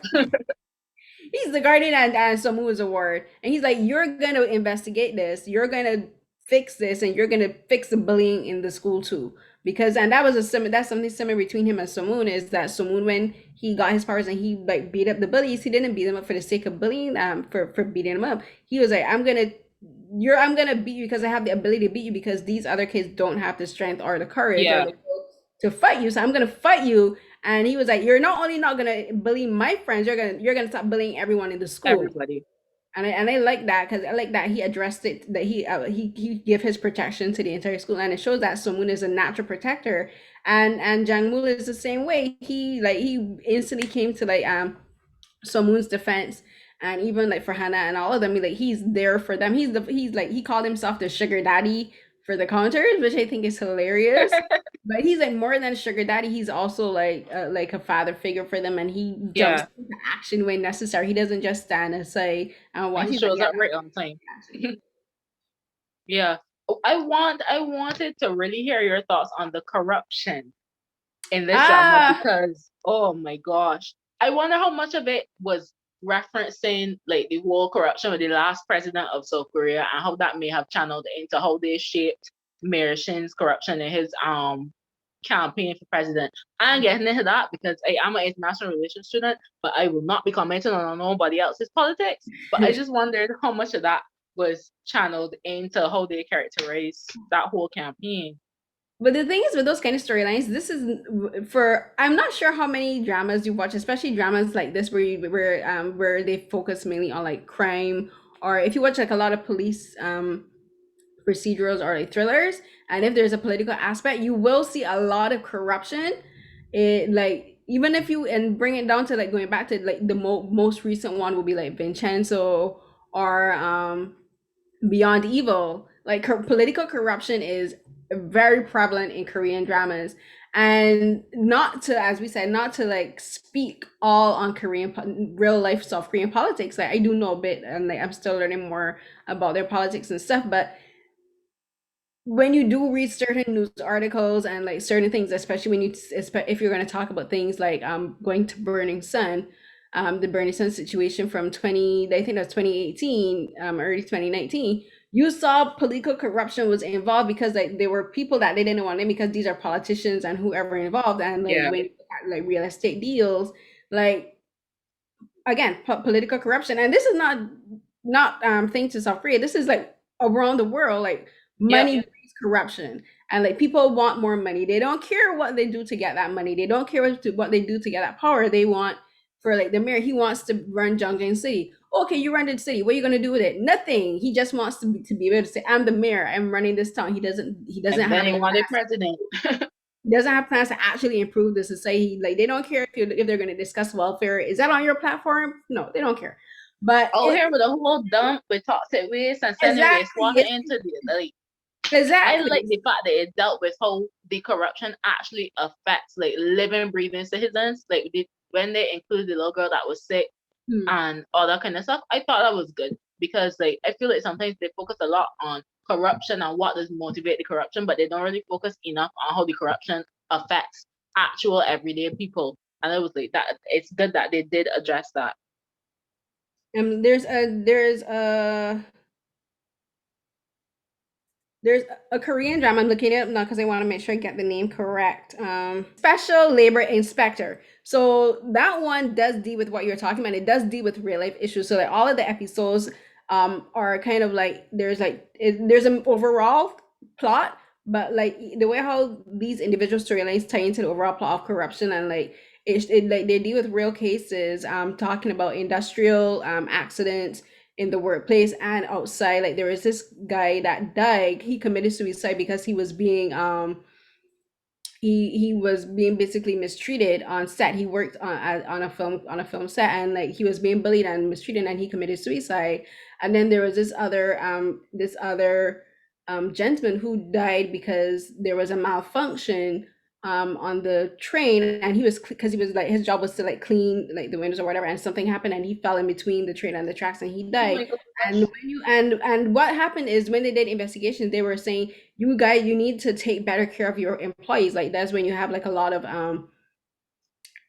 [SPEAKER 1] He's the guardian, and Samu is a ward. And he's like, you're gonna investigate this. You're gonna fix this, and you're gonna fix the bullying in the school too. Because and that was that's something similar between him and Samoon, is that Samoon, when he got his powers and he like beat up the bullies, he didn't beat them up for the sake of bullying, for beating them up. He was like, I'm gonna beat you because I have the ability to beat you, because these other kids don't have the strength or the courage or
[SPEAKER 2] Yeah.
[SPEAKER 1] the will to fight you. So I'm gonna fight you. And he was like, "You're not only not gonna bully my friends, you're gonna stop bullying everyone in the school."
[SPEAKER 2] Everybody.
[SPEAKER 1] And I like that, because I like that he addressed it, that he give his protection to the entire school, and it shows that Somun is a natural protector. And Jangmul is the same way. He instantly came to like Somun's defense, and even like for Hannah and all of them, like he's there for them. He's like he called himself the sugar daddy for the counters, which I think is hilarious. But he's like more than a sugar daddy. He's also like a father figure for them, and he jumps
[SPEAKER 2] Yeah,
[SPEAKER 1] into action when necessary. He doesn't just stand and say and
[SPEAKER 2] and
[SPEAKER 1] watch.
[SPEAKER 2] he
[SPEAKER 1] He's like,
[SPEAKER 2] shows
[SPEAKER 1] yeah,
[SPEAKER 2] up right on time.
[SPEAKER 1] action.
[SPEAKER 2] Yeah. Oh, I wanted to really hear your thoughts on the corruption in this drama
[SPEAKER 1] Ah,
[SPEAKER 2] because oh my gosh, I wonder how much of it was referencing like the whole corruption with the last president of South Korea and how that may have channeled into how they shaped Mayor Shin's corruption in his campaign for president. I'm getting into that because I am an international relations student, but I will not be commenting on nobody else's politics. But I just wondered how much of that was channeled into how they characterize that whole campaign.
[SPEAKER 1] but the thing is with those kind of storylines, this is for I'm not sure how many dramas you watch, especially dramas like this where they focus mainly on like crime, or if you watch like a lot of police procedurals or like thrillers, and if there's a political aspect, you will see a lot of corruption. It like even if you and bring it down to like going back to like the most recent one will be like Vincenzo or Beyond Evil. Like political corruption is very prevalent in Korean dramas. And not to, as we said, not to like speak all on real life South Korean politics. Like I do know a bit, and like I'm still learning more about their politics and stuff. But when you do read certain news articles and like certain things, especially when if you're going to talk about things like going to Burning Sun, the Burning Sun situation from 20, I think that's 2018, early 2019, you saw political corruption was involved because like there were people that they didn't want in because these are politicians and whoever involved, and like
[SPEAKER 2] Yeah.
[SPEAKER 1] when you look at like real estate deals, like again political corruption, and this is not things to South Korea. This is like around the world. Like
[SPEAKER 2] Yep.
[SPEAKER 1] money breeds corruption, and like people want more money. They don't care what they do to get that money. They don't care what they do to get that power. They want for like the mayor. He wants to run Jongjang City. Okay, you run the city. What are you gonna do with it? Nothing. He just wants to be able to say, "I'm the mayor. I'm running this town." He doesn't
[SPEAKER 2] And then
[SPEAKER 1] have
[SPEAKER 2] they
[SPEAKER 1] plans.
[SPEAKER 2] wanted president.
[SPEAKER 1] He doesn't have plans to actually improve the society. Like they don't care if they're going to discuss welfare. Is that on your platform? No, they don't care. But
[SPEAKER 2] Out
[SPEAKER 1] it
[SPEAKER 2] here with a whole dump with toxic waste and sending
[SPEAKER 1] exactly
[SPEAKER 2] wastewater
[SPEAKER 1] it's
[SPEAKER 2] into the like I like
[SPEAKER 1] exactly.
[SPEAKER 2] the fact that it dealt with how the corruption actually affects like living, breathing citizens. Like when they included the little girl that was sick
[SPEAKER 1] Hmm.
[SPEAKER 2] and all that kind of stuff, I thought that was good because like I feel like sometimes they focus a lot on corruption and what does motivate the corruption, but they don't really focus enough on how the corruption affects actual everyday people. And I was like that it's good that they did address that.
[SPEAKER 1] There's a Korean drama. I'm looking it up now because I want to make sure I get the name correct. Special Labor Inspector. So that one does deal with what you're talking about. It does deal with real life issues. So like all of the episodes are kind of like there's an overall plot, but like the way how these individual storylines tie into the overall plot of corruption, and like it like they deal with real cases, talking about industrial accidents in the workplace and outside. Like there was this guy that died. He committed suicide because he was being basically mistreated on set. He worked on a film set, and like he was being bullied and mistreated, and he committed suicide. And then there was this other gentleman who died because there was a malfunction on the train, and he was because he was like his job was to like clean like the windows or whatever, and something happened and he fell in between the train and the tracks and he
[SPEAKER 2] Oh
[SPEAKER 1] died.
[SPEAKER 2] my
[SPEAKER 1] And
[SPEAKER 2] gosh.
[SPEAKER 1] when you and what happened is when they did investigations, they were saying you guys you need to take better care of your employees. Like that's when you have like a lot of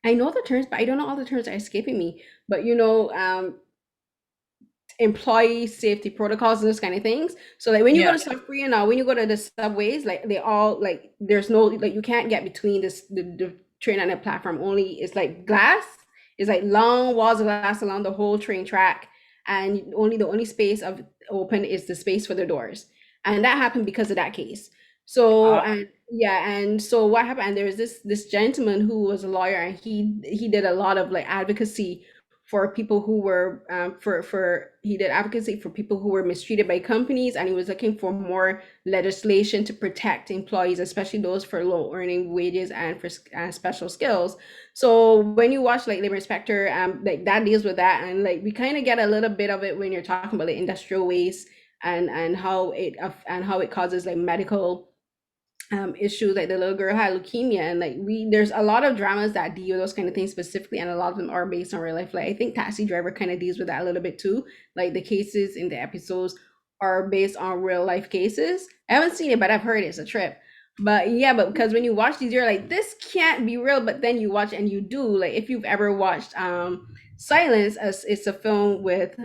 [SPEAKER 1] I know the terms but I don't know all the terms are escaping me, but employee safety protocols and those kind of things. So like when you go
[SPEAKER 2] Yeah.
[SPEAKER 1] to South Korea now, when you go to the subways, like they all like there's no like you can't get between the train and the platform. Only it's like glass. It's like long walls of glass along the whole train track, and only the only space of open is the space for the doors. And that happened because of that case. So
[SPEAKER 2] Uh,
[SPEAKER 1] and yeah, and so what happened? And there's this gentleman who was a lawyer, and he did a lot of like advocacy for people who were for he did advocacy for people who were mistreated by companies, and he was looking for more legislation to protect employees, especially those for low earning wages and for special skills. So when you watch like Labor Inspector, like that deals with that, and like we kind of get a little bit of it when you're talking about like industrial waste, and how it causes like medical issues. Like the little girl had leukemia, and like we there's a lot of dramas that deal with those kind of things specifically, and a lot of them are based on real life. Like I think Taxi Driver kind of deals with that a little bit too. Like the cases in the episodes are based on real life cases. I haven't seen it, but I've heard it's a trip. But yeah, but because when you watch these, you're like, this can't be real. But then you watch and you do. Like if you've ever watched Silence, as it's a film with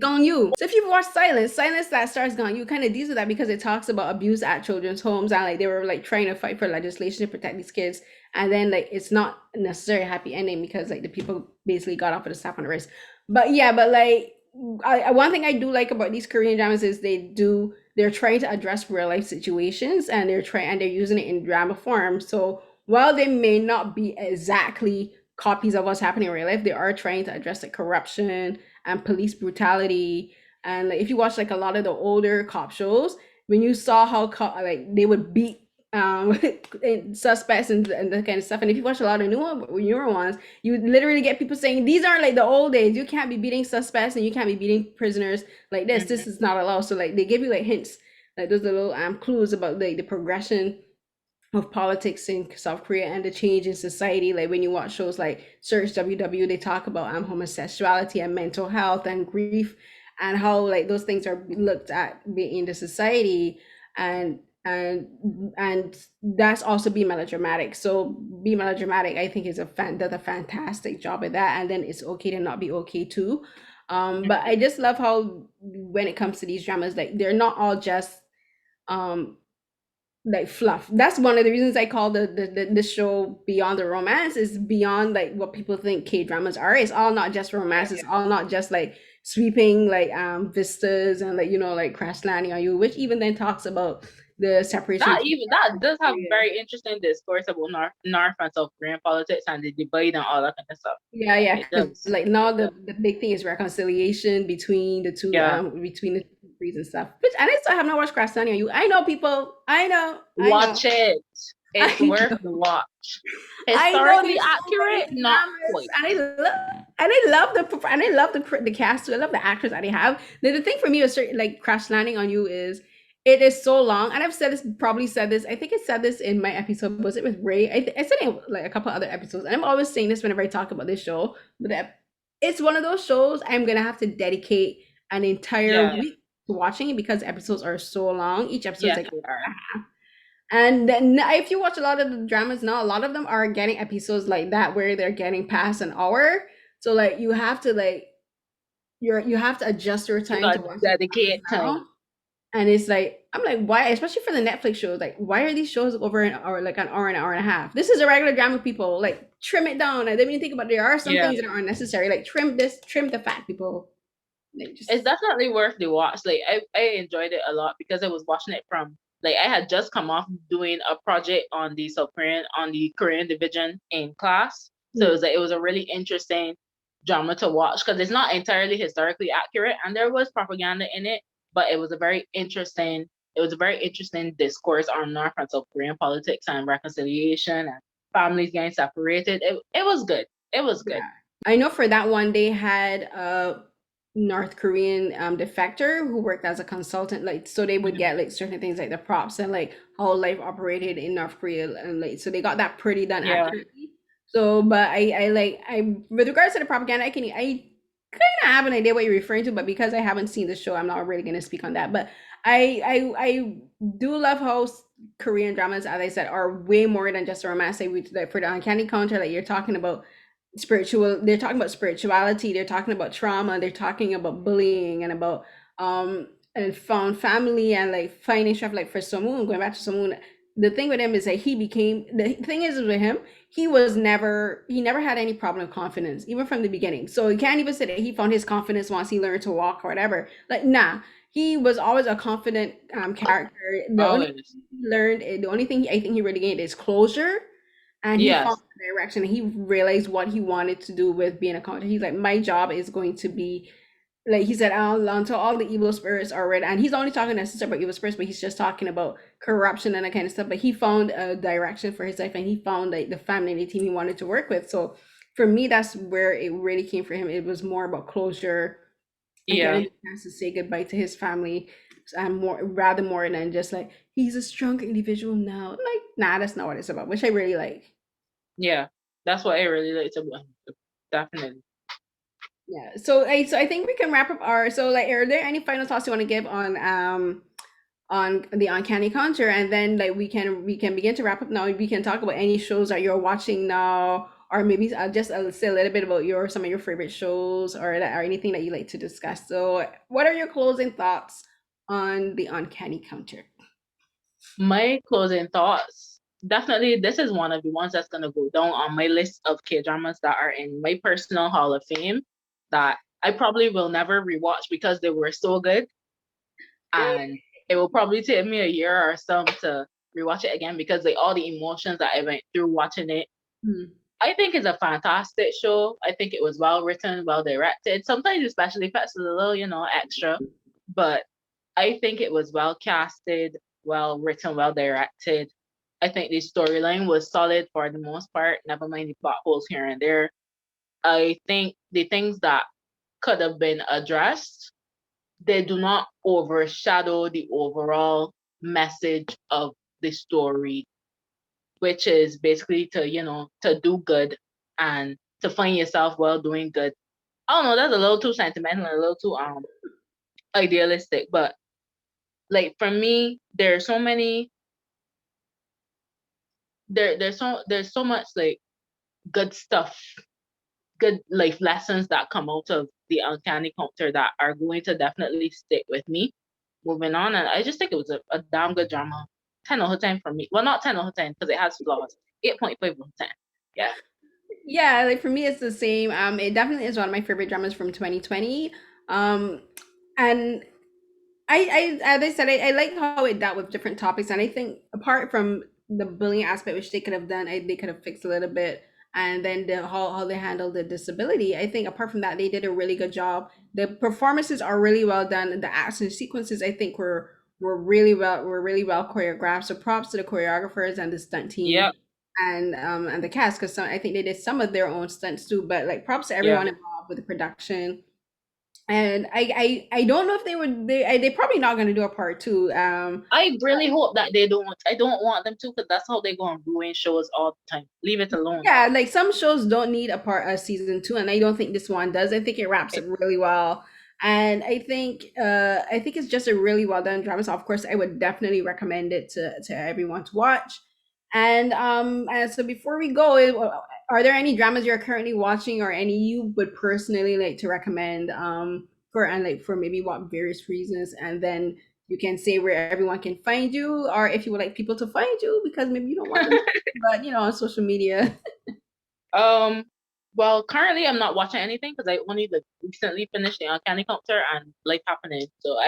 [SPEAKER 1] Gong Yu. So if you've watched Silence that stars Gong Yu kind of deals with that because it talks about abuse at children's homes, and like they were like trying to fight for legislation to protect these kids, and then like it's not necessarily a happy ending because like the people basically got off with a slap on the wrist. But yeah, but like one thing I do like about these Korean dramas is they're trying to address real life situations, and they're using it in drama form. So while they may not be exactly copies of what's happening in real life, they are trying to address like corruption and police brutality. And like if you watch like a lot of the older cop shows, when you saw how like they would beat suspects and that kind of stuff. And if you watch a lot of newer ones, you would literally get people saying these aren't like the old days. You can't be beating suspects and you can't be beating prisoners like this. This
[SPEAKER 2] Mhm.
[SPEAKER 1] is not allowed. So like they give you like hints, like those little clues about like the progression of politics in South Korea and the change in society. Like when you watch shows like Search WW, they talk about homosexuality and mental health and grief, and how like those things are looked at in the society, and and and that's also be melodramatic. So be melodramatic, I think, is does a fantastic job at that. And then it's okay to not be okay too. But I
[SPEAKER 2] Mhm.
[SPEAKER 1] just love how when it comes to these dramas, like they're not all just um like fluff. That's one of the reasons I call the show Beyond the Romance, is beyond like what people think K dramas are. It's all not just romance. It's all not just like sweeping like vistas and like like crash landing on you, which even then talks about the separation
[SPEAKER 2] That
[SPEAKER 1] between
[SPEAKER 2] even
[SPEAKER 1] North
[SPEAKER 2] that
[SPEAKER 1] and
[SPEAKER 2] does have
[SPEAKER 1] Korea.
[SPEAKER 2] very interesting discourse about North and South Korean politics and the debate and all that kind of stuff.
[SPEAKER 1] Yeah, yeah,
[SPEAKER 2] It
[SPEAKER 1] because
[SPEAKER 2] does.
[SPEAKER 1] like now the big thing is reconciliation
[SPEAKER 2] Yeah.
[SPEAKER 1] between the two countries and stuff. Which and I still have not watched Crash Landing on You. I know people. I know,
[SPEAKER 2] Watch it. It's
[SPEAKER 1] I
[SPEAKER 2] worth
[SPEAKER 1] know.
[SPEAKER 2] the watch.
[SPEAKER 1] I know
[SPEAKER 2] Historically
[SPEAKER 1] there's so
[SPEAKER 2] accurate,
[SPEAKER 1] many
[SPEAKER 2] not
[SPEAKER 1] dramas,
[SPEAKER 2] quite.
[SPEAKER 1] I love the cast too. I love the actors that they have. The thing for me with certain like Crash Landing on You is it is so long, and I've said this, probably said this. I think I said this in my episode. Was it with Ray? I said it in, like a couple other episodes, and I'm always saying this whenever I talk about this show. But it's one of those shows I'm gonna have to dedicate an entire
[SPEAKER 2] Yeah.
[SPEAKER 1] week to watching it because episodes are so long. Each episode is
[SPEAKER 2] Yes,
[SPEAKER 1] like
[SPEAKER 2] they are.
[SPEAKER 1] and then if you watch a lot of the dramas now, a lot of them are getting episodes like that where they're getting past an hour. So like you have to like you have to adjust your
[SPEAKER 2] You
[SPEAKER 1] time to
[SPEAKER 2] got
[SPEAKER 1] watch these dramas
[SPEAKER 2] dedicate
[SPEAKER 1] now.
[SPEAKER 2] time.
[SPEAKER 1] And it's like I'm like, why, especially for the Netflix shows, like why are these shows over an hour, like an hour and a half? This is a regular drama, people. Like trim it down. I didn't even think about there are some
[SPEAKER 2] Yeah.
[SPEAKER 1] things that are unnecessary. Like trim this, trim the fat, people. Like
[SPEAKER 2] It's
[SPEAKER 1] just
[SPEAKER 2] definitely worth the watch. Like I enjoyed it a lot because I was watching it from like I had just come off doing a project on the Korean division in class. So
[SPEAKER 1] hmm.
[SPEAKER 2] it was a really interesting drama to watch because it's not entirely historically accurate and there was propaganda in it, but it was a very interesting discourse on North and South Korean politics and reconciliation and families getting separated. It was good. It was good.
[SPEAKER 1] Yeah. I know for that one they had a North Korean defector who worked as a consultant, like so they would
[SPEAKER 2] Mhm.
[SPEAKER 1] get like certain things like the props and like how life operated in North Korea, and like so they got that pretty done
[SPEAKER 2] Yeah.
[SPEAKER 1] accurately. So but I with regards to the propaganda, I kind of have an idea what you're referring to, but because I haven't seen the show, I'm not really gonna speak on that. But I do love how Korean dramas, as I said, are way more than just a romance. Like for the Uncanny Counter, like you're talking about they're talking about spirituality, they're talking about trauma, they're talking about bullying and about and found family and like finding stuff. Like for Somoon, going back to Somoon, the thing with him is that the thing is with him, he never had any problem with confidence even from the beginning. So you can't even say that he found his confidence once he learned to walk or whatever. Like nah, he was always a confident character.
[SPEAKER 2] Always.
[SPEAKER 1] The only thing I think he really gained is closure, and he found
[SPEAKER 2] Yes.
[SPEAKER 1] the direction, and he realized what he wanted to do with being a content. He's like, my job is going to be like he said, until all the evil spirits are rid. And he's only talking necessarily about evil spirits, but he's just talking about corruption and that kind of stuff. But he found a direction for his life, and he found like the family and the team he wanted to work with. So for me, that's where it really came for him. It was more about closure and
[SPEAKER 2] Yeah.
[SPEAKER 1] getting the chance to say goodbye to his family more rather more than just like he's a strong individual now. Like, nah, that's not what it's about, which I really like.
[SPEAKER 2] Yeah, that's what I really like about him. Definitely.
[SPEAKER 1] Yeah. So I think we can wrap up our so like are there any final thoughts you want to give on the Uncanny Counter, and then like we can begin to wrap up now. We can talk about any shows that you're watching now, or maybe just say a little bit about your some of your favorite shows, or anything that you like to discuss. So, what are your closing thoughts on the Uncanny Counter?
[SPEAKER 2] My closing thoughts. Definitely, this is one of the ones that's gonna go down on my list of K dramas that are in my personal Hall of Fame that I probably will never rewatch because they were so good, and it will probably take me a year or so to rewatch it again because like all the emotions that I went through watching it.
[SPEAKER 1] Hmm.
[SPEAKER 2] I think it's a fantastic show. I think it was well written, well directed. Sometimes the special effects was a little, extra, but I think it was well casted, well written, well directed. I think the storyline was solid for the most part, never mind the plot holes here and there. I think the things that could have been addressed, they do not overshadow the overall message of the story, which is basically to, to do good and to find yourself while doing good. I don't know, that's a little too sentimental, a little too idealistic, but like for me, there's so many there's so much like good stuff, good life lessons that come out of the Uncanny Counter that are going to definitely stick with me moving on. And I just think it was a damn good drama. 10 out of 10 for me. Well, not 10 out of 10 because it has flaws. 8.5 out of 10. Yeah.
[SPEAKER 1] Yeah, like for me, it's the same. It definitely is one of my favorite dramas from 2020. And as I said, I like how it dealt with different topics, and I think apart from the bullying aspect, which they could have done, they could have fixed a little bit, and then how they handled the disability. I think apart from that, they did a really good job. The performances are really well done. The action sequences, I think, were really well choreographed. So props to the choreographers and the stunt team,
[SPEAKER 2] Yep.
[SPEAKER 1] and the cast, because I think they did some of their own stunts too. But like props to
[SPEAKER 2] Yeah.
[SPEAKER 1] everyone involved with the production. And I don't know if they probably not going to do a part two.
[SPEAKER 2] I really hope that they don't. I don't want them to because that's how they're going to ruin shows all the time. Leave it alone.
[SPEAKER 1] Yeah, like some shows don't need a season two, and I don't think this one does. I think it wraps
[SPEAKER 2] Right.
[SPEAKER 1] it really well, and I think it's just a really well done drama. So of course, I would definitely recommend it to everyone to watch. And so before we go, are there any dramas you're currently watching, or any you would personally like to recommend? For maybe what various reasons, and then you can say where everyone can find you, or if you would like people to find you because maybe you don't want them to, but on social media.
[SPEAKER 2] Um, well, currently I'm not watching anything because I only like recently finished the Uncanny Counter and life happening. So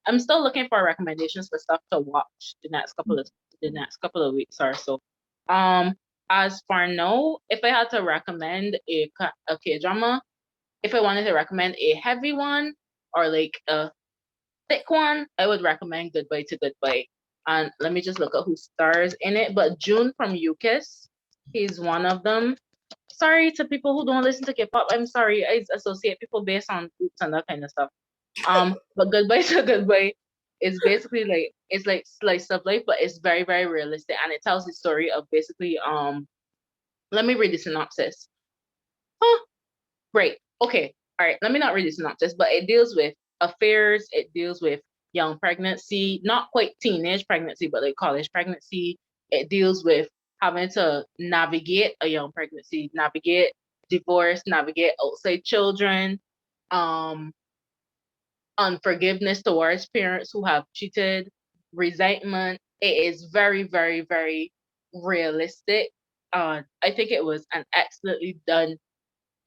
[SPEAKER 2] I'm still looking for recommendations for stuff to watch the next couple of weeks or so. Um, as for now, if I had to recommend a K drama, if I wanted to recommend a heavy one or like a thick one, I would recommend Goodbye to Goodbye. And let me just look at who stars in it. But June from Yukis, he's one of them. Sorry to people who don't listen to K-pop. I'm sorry. I associate people based on groups and that kind of stuff. But Goodbye to Goodbye is basically like it's like slice of life, but it's very, very realistic, and it tells the story of basically Let me read the synopsis. Huh, great. Okay. All right. Let me not read the synopsis, but it deals with affairs. It deals with young pregnancy, not quite teenage pregnancy, but like college pregnancy. It deals with having to navigate a young pregnancy, navigate divorce, navigate outside children, um, unforgiveness towards parents who have cheated, resentment. It is very, very, very realistic. I think it was an excellently done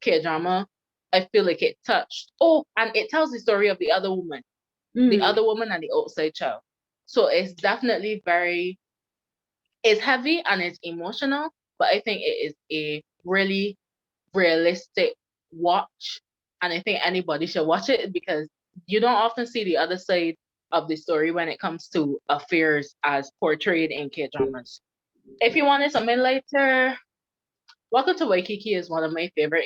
[SPEAKER 2] K drama. I feel like it touched. Oh, and it tells the story of the
[SPEAKER 1] Mm.
[SPEAKER 2] other woman and the outside child. So it's definitely it's heavy and it's emotional, but I think it is a really realistic watch. And I think anybody should watch it because you don't often see the other side of the story when it comes to affairs as portrayed in K dramas. If you wanted something lighter, Welcome to Waikiki is one of my favorite,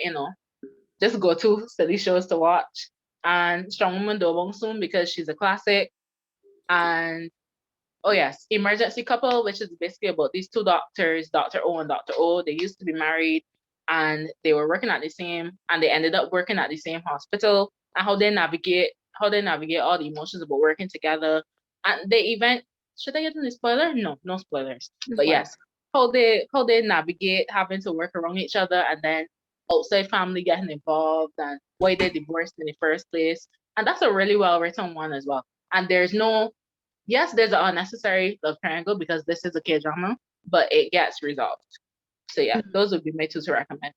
[SPEAKER 2] just go to silly shows to watch. And Strong Woman Do Bong Soon because she's a classic. And oh yes, Emergency Couple, which is basically about these two doctors, Dr. O and Dr. O. They used to be married and they were working at the same and they ended up working at the same hospital, and how they navigate all the emotions about working together. And they event should I get into the spoiler? No, no spoilers.
[SPEAKER 1] Just
[SPEAKER 2] But
[SPEAKER 1] like,
[SPEAKER 2] yes, how they navigate having to work around each other, and then outside family getting involved, and why they divorced in the first place. And that's a really well written one as well. And there's no yes, there's an unnecessary love triangle because this is a K drama, but it gets resolved. So yeah, those would be my two to recommend.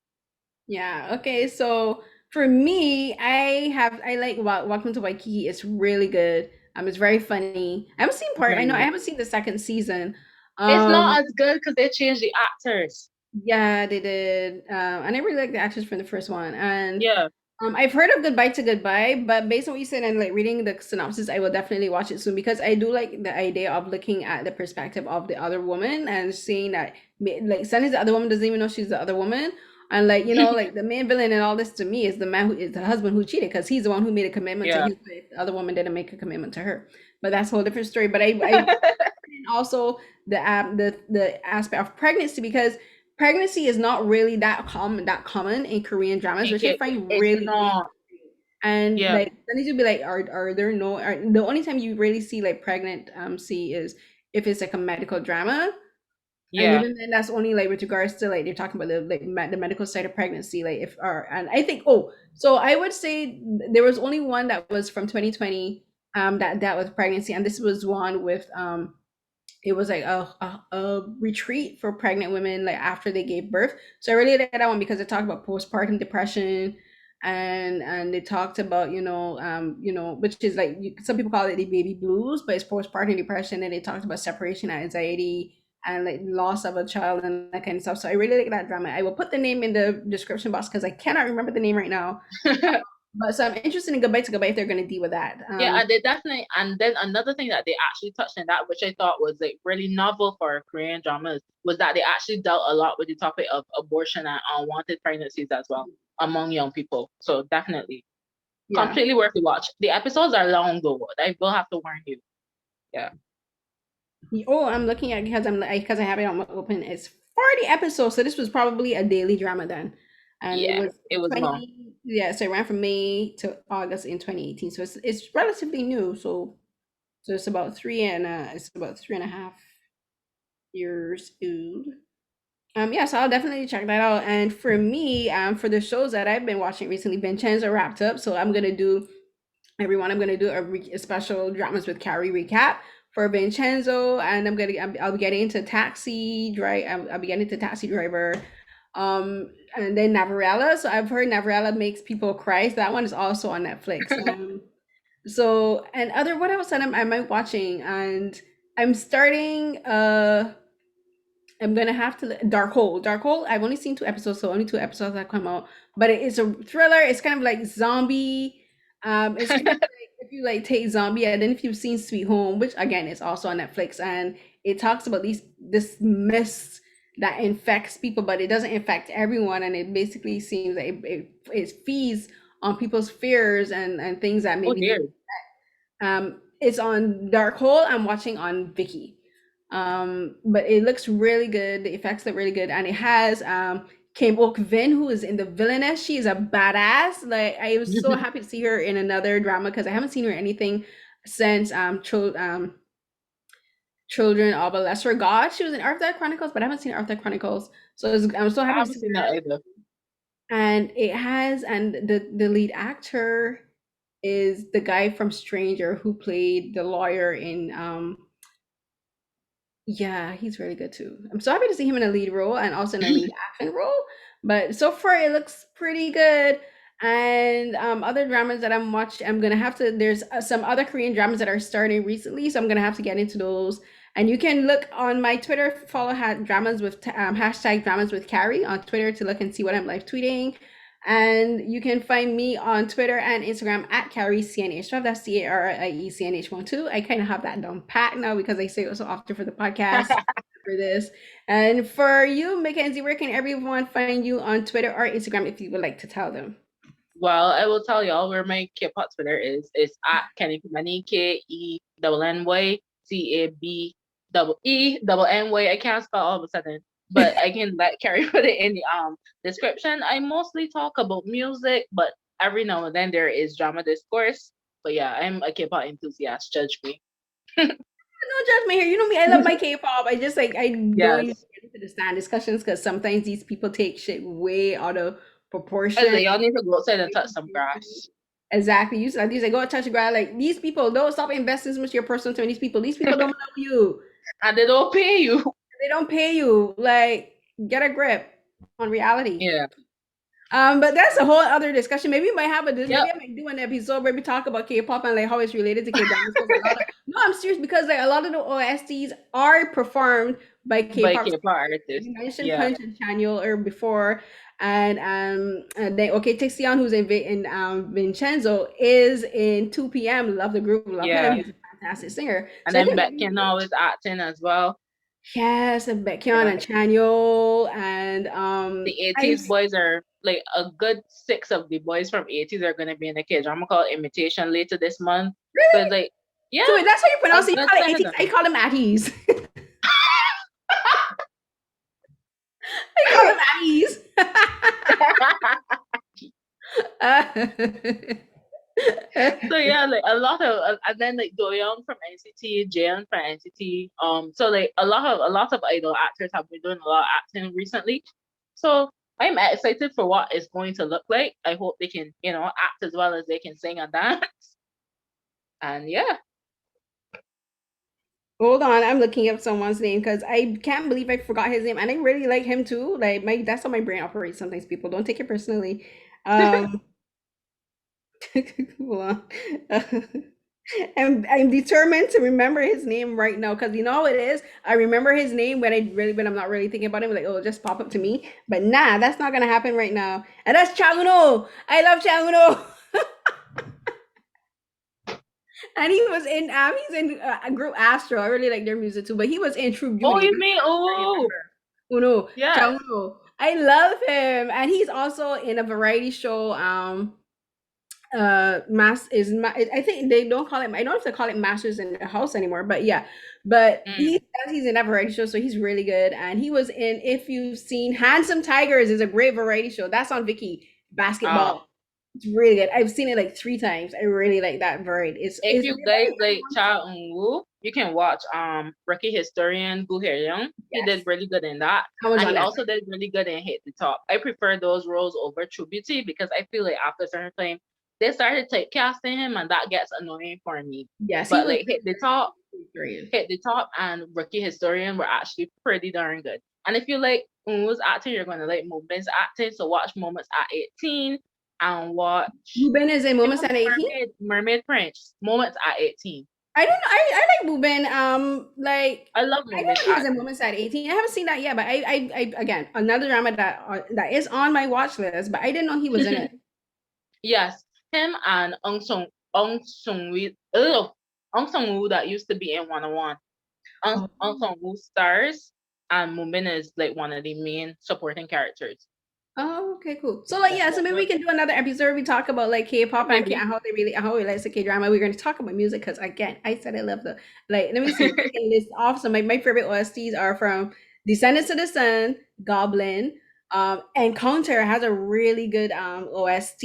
[SPEAKER 1] yeah. Okay. So for me, I like Welcome to Waikiki. It's really good. It's very funny. I haven't seen part. I know I
[SPEAKER 2] Mhm.
[SPEAKER 1] haven't seen the second season.
[SPEAKER 2] It's
[SPEAKER 1] Um,
[SPEAKER 2] not as good because they changed the actors.
[SPEAKER 1] yeah, they did. And I really like the actors from the first one. And
[SPEAKER 2] Yeah,
[SPEAKER 1] I've heard of Goodbye to Goodbye, but based on what you said and like reading the synopsis, I will definitely watch it soon because I do like the idea of looking at the perspective of the other woman and seeing that like Sunny's the other woman doesn't even know she's the other woman. And like, like the main villain and all this to me is the man who is the husband who cheated because he's the one who made a commitment to
[SPEAKER 2] yeah.
[SPEAKER 1] his wife. The other woman didn't make a commitment to her. But that's a whole different story. But I also the aspect of pregnancy because pregnancy is not really that common in Korean dramas, which I find
[SPEAKER 2] It's
[SPEAKER 1] really
[SPEAKER 2] not.
[SPEAKER 1] and
[SPEAKER 2] Yeah,
[SPEAKER 1] like that needs to be like are there no the only time you really see like pregnant see is if it's like a medical drama, and
[SPEAKER 2] yeah.
[SPEAKER 1] even then that's only like with regards to like they're talking about the medical side of pregnancy like if or and I think so I would say there was only one that was from 2020 that dealt with pregnancy, and this was one with it was like a retreat for pregnant women like after they gave birth. So I really like that one because it talked about postpartum depression, and they talked about which is like some people call it the baby blues, but it's postpartum depression, and they talked about separation anxiety and like loss of a child and that kind of stuff. So I really like that drama. I will put the name in the description box because I cannot remember the name right now. But so I'm interested in Goodbye to Goodbye if they're going to deal with that.
[SPEAKER 2] Yeah, and they definitely, and then another thing that they actually touched in that, which I thought was like really novel for Korean dramas, was that they actually dealt a lot with the topic of abortion and unwanted pregnancies as well among young people. So definitely,
[SPEAKER 1] Yeah.
[SPEAKER 2] completely worth the watch. The episodes are long though. I will have to warn you. Yeah,
[SPEAKER 1] Oh, I'm looking at because I have it on my open. It's 40 episodes, so this was probably a daily drama then, and it
[SPEAKER 2] yeah,
[SPEAKER 1] was
[SPEAKER 2] it was long.
[SPEAKER 1] 20. Yeah, so it ran from May to August in 2018. So it's relatively new. So it's about 3.5 years old. Yeah, so I'll definitely check that out. And for me, for the shows that I've been watching recently, Vincenzo wrapped up. So I'm gonna do a special dramas with Carrie recap for Vincenzo, and I'll be getting into I'll be getting into Taxi Driver, and then Navarella. So I've heard Navarella makes people cry. So that one is also on Netflix. So and other what else that am I watching? And I'm starting I'm gonna have to Dark Hole. Dark Hole. I've only seen 2 episodes, so only 2 episodes that come out. But it's a thriller. It's kind of like zombie. It's kind of like if you like take zombie, and then if you've seen Sweet Home, which again is also on Netflix, and it talks about this mist that infects people, but it doesn't infect everyone, and it basically seems like it feeds on people's fears and things that
[SPEAKER 2] Oh
[SPEAKER 1] maybe
[SPEAKER 2] dear.
[SPEAKER 1] it's on Dark Hole. I'm watching on Viki. But it looks really good. The effects look really good, and it has Kim Ok Vin, who is in the villainess. She is a badass. Like I was so happy to see her in another drama because I haven't seen her in anything since Children of a Lesser God. She was in Arthur Chronicles, but I haven't seen Arthur Chronicles. So I'm so
[SPEAKER 2] I
[SPEAKER 1] happy to
[SPEAKER 2] haven't
[SPEAKER 1] see
[SPEAKER 2] seen
[SPEAKER 1] her.
[SPEAKER 2] that either.
[SPEAKER 1] And it has and the lead actor is the guy from Stranger who played the lawyer in yeah, he's really good too. I'm so happy to see him in a lead role and also in a lead action role. But so far it looks pretty good. And other dramas that I'm gonna have to. There's some other Korean dramas that are starting recently, so I'm gonna have to get into those. And you can look on my Twitter, follow dramas with hashtag dramas with Carrie on Twitter to look and see what I'm live tweeting. And you can find me on Twitter and Instagram at Carrie CNH12. That's CARIECNH12. I kind of have that down pat now because I say it so often for the podcast for this. And for you, Mackenzie, where can everyone find you on Twitter or Instagram if you would like to tell them?
[SPEAKER 2] Well, I will tell y'all where my K-pop Twitter is. It's at Kenny Kumani, KENNY I can't spell all of a sudden, but I can let Carrie put it in the description. I mostly talk about music, but every now and then there is drama discourse. But yeah, I'm a K-pop enthusiast. Judge me.
[SPEAKER 1] No judgment here. You know me, I love my K-pop. I just like I don't even
[SPEAKER 2] Yes.
[SPEAKER 1] get into the stand discussions because sometimes these people take shit way out of
[SPEAKER 2] I
[SPEAKER 1] proportion.
[SPEAKER 2] say y'all need to go outside and touch some grass.
[SPEAKER 1] Exactly. You said these like go touch the ground. Like these people don't stop investing so much of your personal time. These people. These people don't know you.
[SPEAKER 2] And they don't pay you.
[SPEAKER 1] They don't pay you. Like get a grip on reality.
[SPEAKER 2] Yeah.
[SPEAKER 1] But that's a whole other discussion. Maybe we might have a this.
[SPEAKER 2] Yep.
[SPEAKER 1] Maybe I might do an episode where we talk about K-pop and like how it's related to K-dramas. Because a lot of no, I'm serious because like a lot of the OSTs are performed by
[SPEAKER 2] By
[SPEAKER 1] K-pop.
[SPEAKER 2] K-pop artists.
[SPEAKER 1] You mentioned
[SPEAKER 2] Yeah.
[SPEAKER 1] Punch and Chanyeol or before, and then okay, Taexion, who's in Vincenzo, is in 2 p.m. Love the group, love him.
[SPEAKER 2] Yeah.
[SPEAKER 1] He's a fantastic singer.
[SPEAKER 2] And
[SPEAKER 1] So I
[SPEAKER 2] then
[SPEAKER 1] think
[SPEAKER 2] Beckham always acting as well.
[SPEAKER 1] yes, and Baekhyun
[SPEAKER 2] Yeah.
[SPEAKER 1] and Chanyeol and
[SPEAKER 2] The
[SPEAKER 1] I
[SPEAKER 2] 80s boys are like a good six of the boys from 80s are gonna be in the K-drama called Imitation later this month. So it's
[SPEAKER 1] really.
[SPEAKER 2] like,
[SPEAKER 1] So
[SPEAKER 2] yeah,
[SPEAKER 1] wait, that's how you
[SPEAKER 2] a
[SPEAKER 1] pronounce it. You
[SPEAKER 2] good
[SPEAKER 1] call it
[SPEAKER 2] set of
[SPEAKER 1] 80s. I
[SPEAKER 2] them.
[SPEAKER 1] call them Atties. I call them Atties.
[SPEAKER 2] So yeah, like a lot of and then like Doyoung from NCT, Jaeon from NCT. So like a lot of idol actors have been doing a lot of acting recently. So I'm excited for what it's going to look like. I hope they can, act as well as they can sing and dance. And yeah.
[SPEAKER 1] Hold on, I'm looking up someone's name because I can't believe I forgot his name, and I really like him too. Like my that's how my brain operates. Sometimes people don't take it personally. Um, hold on. I'm determined to remember his name right now because you know how it is. I remember his name when I'm not really thinking about him. Like oh, it'll just pop up to me. But nah, that's not gonna happen right now. And that's Changuno. I love Changuno. And he was in he's in group Astro. I really like their music too. But he was in True
[SPEAKER 2] Oh,
[SPEAKER 1] Beauty.
[SPEAKER 2] you mean,
[SPEAKER 1] I
[SPEAKER 2] oh,
[SPEAKER 1] remember. Uno,
[SPEAKER 2] yes.
[SPEAKER 1] Cha Uno. I love him, and he's also in a variety show. I think they don't call it. I don't know if they call it Masters in the House anymore, but yeah. But
[SPEAKER 2] Mm.
[SPEAKER 1] he's in that variety show, so he's really good. And he was in. If you've seen Handsome Tigers, is a great variety show. That's on Vicky
[SPEAKER 2] Ah.
[SPEAKER 1] Basketball. It's really good. I've seen it like 3 times. I really like that variety.
[SPEAKER 2] If
[SPEAKER 1] It's
[SPEAKER 2] you guys
[SPEAKER 1] very
[SPEAKER 2] like Cha Eun-woo, you can watch Rookie Historian Gu Hae-young. He did
[SPEAKER 1] yes.
[SPEAKER 2] really good in that.
[SPEAKER 1] I was
[SPEAKER 2] And
[SPEAKER 1] on
[SPEAKER 2] he
[SPEAKER 1] that.
[SPEAKER 2] also did really good in Hit the Top. I prefer those roles over True Beauty because I feel like after a certain time they started typecasting him and that gets annoying for me.
[SPEAKER 1] Yes, he
[SPEAKER 2] But
[SPEAKER 1] was
[SPEAKER 2] like
[SPEAKER 1] Korean.
[SPEAKER 2] Hit the Top and Rookie Historian were actually pretty darn good. And if you like Eun-woo's acting, you're gonna like Moonbin's acting. So watch Moments at 18 and watch
[SPEAKER 1] Ruben is in
[SPEAKER 2] you
[SPEAKER 1] Moments
[SPEAKER 2] know
[SPEAKER 1] at 18.
[SPEAKER 2] Mermaid Prince, Moments at 18.
[SPEAKER 1] I don't know. I like Ruben. Like
[SPEAKER 2] I love
[SPEAKER 1] I didn't
[SPEAKER 2] Moonbin's
[SPEAKER 1] know he was in
[SPEAKER 2] acting.
[SPEAKER 1] Moments at 18. I haven't seen that yet, but I again another drama that is on my watch list, but I didn't know he was in it.
[SPEAKER 2] Yes, him and Ung Sung Woo that used to be in 101.
[SPEAKER 1] Oh.
[SPEAKER 2] Ung Sung Woo stars and Moonbin is like one of the main supporting characters.
[SPEAKER 1] Oh, okay, cool. So like
[SPEAKER 2] Yeah,
[SPEAKER 1] yeah,
[SPEAKER 2] yeah,
[SPEAKER 1] so maybe we can do another episode where we talk about like K-pop and
[SPEAKER 2] maybe.
[SPEAKER 1] how they really how we like the K-drama. We're gonna talk about music because again, I said I love the like let me see if I can list off some my favorite OSTs are from Descendants of the Sun, Goblin, Encounter has a really good OST.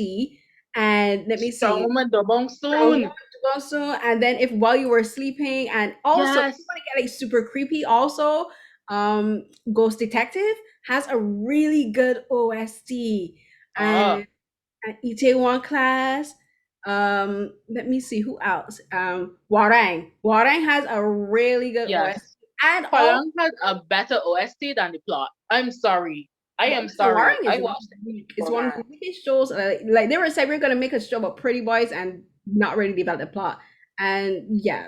[SPEAKER 1] And let me
[SPEAKER 2] Strong
[SPEAKER 1] see.
[SPEAKER 2] Woman Do Bong
[SPEAKER 1] From Woman
[SPEAKER 2] Soon.
[SPEAKER 1] to Also, and then if while you were sleeping, and also if you
[SPEAKER 2] Yes.
[SPEAKER 1] want to get like super creepy, also um Ghost Detective has a really good OST,
[SPEAKER 2] Oh,
[SPEAKER 1] and Itaewon Class. Let me see who else. Warang. Warang has a really good OST,
[SPEAKER 2] yes.
[SPEAKER 1] and all
[SPEAKER 2] Hwayoung has a better OST than the plot. I'm sorry. I
[SPEAKER 1] but
[SPEAKER 2] am
[SPEAKER 1] listen,
[SPEAKER 2] sorry.
[SPEAKER 1] Warang
[SPEAKER 2] I
[SPEAKER 1] is
[SPEAKER 2] watched it
[SPEAKER 1] weak. It's one of the
[SPEAKER 2] beforehand.
[SPEAKER 1] weakest shows. Like they were said we're gonna make a show about pretty boys and not really develop the plot. And yeah,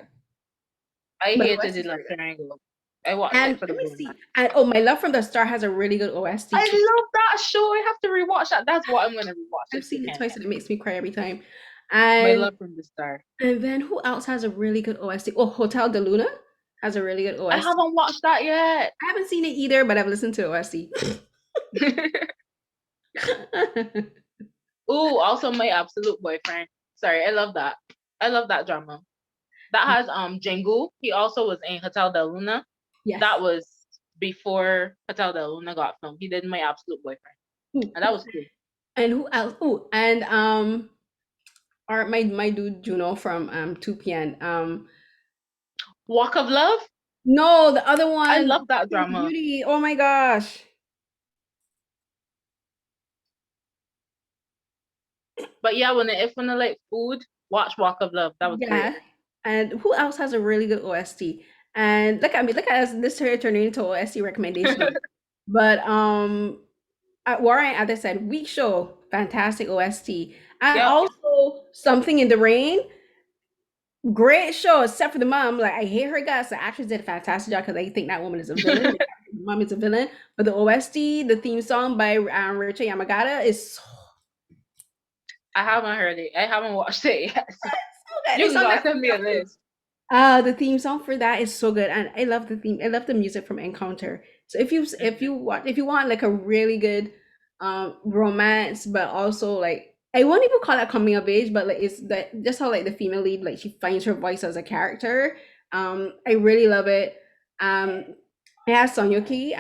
[SPEAKER 2] I
[SPEAKER 1] but the
[SPEAKER 2] hated
[SPEAKER 1] OST
[SPEAKER 2] the
[SPEAKER 1] is
[SPEAKER 2] love
[SPEAKER 1] very good.
[SPEAKER 2] triangle. I watched
[SPEAKER 1] And
[SPEAKER 2] it for the
[SPEAKER 1] let me
[SPEAKER 2] romance.
[SPEAKER 1] see. And oh, My Love from the Star has a really good OST
[SPEAKER 2] I
[SPEAKER 1] too.
[SPEAKER 2] love that show. I have to rewatch that. That's what I'm gonna rewatch
[SPEAKER 1] I've
[SPEAKER 2] this
[SPEAKER 1] seen it
[SPEAKER 2] weekend.
[SPEAKER 1] twice and it makes me cry every time.
[SPEAKER 2] My
[SPEAKER 1] And
[SPEAKER 2] love from the star.
[SPEAKER 1] then who else has a really good OST? Oh, Hotel de Luna has a really good
[SPEAKER 2] I
[SPEAKER 1] OST.
[SPEAKER 2] haven't watched that yet.
[SPEAKER 1] I haven't seen it either, but I've listened to OST.
[SPEAKER 2] Ooh, also my absolute boyfriend. Sorry, I love that. I love that drama. That has Jingu. He also was in Hotel Del Luna.
[SPEAKER 1] Yes.
[SPEAKER 2] That was before Hotel Del Luna got filmed. He did my absolute boyfriend,
[SPEAKER 1] Ooh,
[SPEAKER 2] and that was cool.
[SPEAKER 1] and who else? Oh, and our my dude Juno from 2PN.
[SPEAKER 2] Walk of Love.
[SPEAKER 1] No, the other
[SPEAKER 2] I
[SPEAKER 1] one,
[SPEAKER 2] love that
[SPEAKER 1] Sleeping
[SPEAKER 2] drama.
[SPEAKER 1] Beauty. Oh my gosh.
[SPEAKER 2] But yeah, when I like food, watch Walk of Love. That was great.
[SPEAKER 1] Yeah. And who else has a really good OST? And look at me, look at us. This here turning into OST recommendation. But Warren, as I said, Week Show, fantastic OST. And
[SPEAKER 2] Yep,
[SPEAKER 1] also Something in the Rain, great show, except for the mom. Like I hate her guts. The actress did a fantastic job because I think that woman is a villain. The mom is a villain. But the OST, the theme song by Richard Yamagata is so
[SPEAKER 2] I haven't heard it. I haven't watched it yet. So
[SPEAKER 1] good.
[SPEAKER 2] you
[SPEAKER 1] It's
[SPEAKER 2] can
[SPEAKER 1] on
[SPEAKER 2] go
[SPEAKER 1] Netflix
[SPEAKER 2] send me a
[SPEAKER 1] too.
[SPEAKER 2] list.
[SPEAKER 1] The theme song for that is so good, and I love the theme. I love the music from Encounter. So
[SPEAKER 2] Mhm.
[SPEAKER 1] if you want like a really good romance, but also like I won't even call it coming of age, but like it's that just how like the female lead like she finds her voice as a character. I really love it. Um, it has Song Yuki.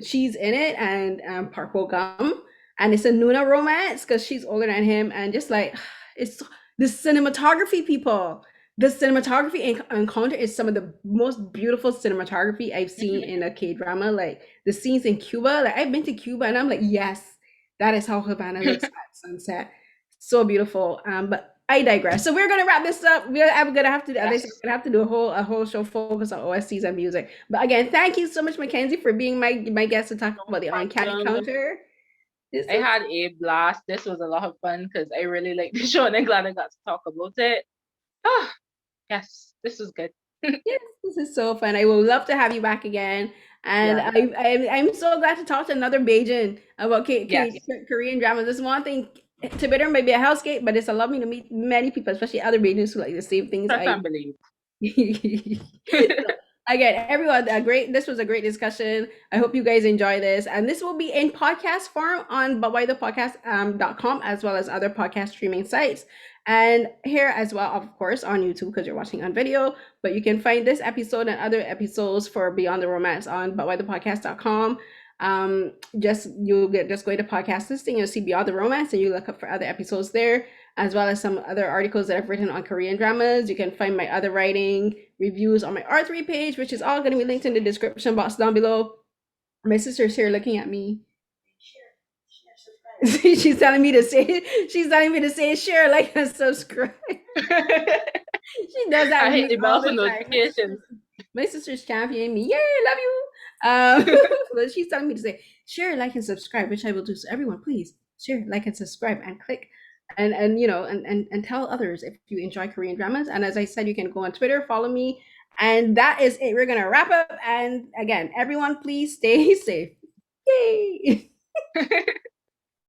[SPEAKER 1] She's in it, and Park Bo Gum, and it's a Nuna romance because she's older than him, and just like it's the cinematography, people. The cinematography in Encounter is some of the most beautiful cinematography I've seen in a K drama. Like the scenes in Cuba, like I've been to Cuba, and I'm like, yes, that is how Havana looks at sunset. So beautiful. But I digress. So we're gonna wrap this up. I'm gonna have to, as I said,
[SPEAKER 2] Yes,
[SPEAKER 1] we're gonna have to do a whole show focus on OSTs and music. But again, thank you so much, Mckenzie, for being my guest to talk
[SPEAKER 2] no
[SPEAKER 1] about the Uncanny
[SPEAKER 2] problem.
[SPEAKER 1] Counter. This
[SPEAKER 2] I
[SPEAKER 1] is
[SPEAKER 2] had a blast. This was a lot of fun because I really like the show and I'm glad I got to talk about it. Ah, yes, this was good.
[SPEAKER 1] Yes, this is so fun. I would love to have you back again. And
[SPEAKER 2] Yeah,
[SPEAKER 1] I'm so glad to talk to another Bajan about
[SPEAKER 2] yes,
[SPEAKER 1] Korean dramas. This one thing, Twitter may be a hellscape, but it's allowed me to meet many people, especially other Bajans who like the same things
[SPEAKER 2] trust
[SPEAKER 1] I
[SPEAKER 2] and believe.
[SPEAKER 1] So, again, everyone, a great. This was a great discussion. I hope you guys enjoy this, and this will be in podcast form on butwhythepodcast.com as well as other podcast streaming sites, and here as well, of course, on YouTube because you're watching on video. But you can find this episode and other episodes for Beyond the Romance on butwhythepodcast.com. Just you get just go to podcast listing, you'll see Beyond the Romance, and you look up for other episodes there as well as some other articles that I've written on Korean dramas. You can find my other writing reviews on my R3 page, which is all going to be linked in the description box down below. My sister's here looking at me. She's telling me to say share, like, and subscribe. She does that
[SPEAKER 2] I
[SPEAKER 1] with
[SPEAKER 2] hit
[SPEAKER 1] me
[SPEAKER 2] the
[SPEAKER 1] all
[SPEAKER 2] bell for
[SPEAKER 1] the time.
[SPEAKER 2] notifications.
[SPEAKER 1] My sister's championing me. Yay, love you. But she's telling me to say share, like, and subscribe, which I will do. So everyone, please share, like, and subscribe, and click, and and tell others if you enjoy Korean dramas. And as I said, you can go on Twitter, follow me, and that is it. We're gonna wrap up. And again, everyone, please stay safe. Yay.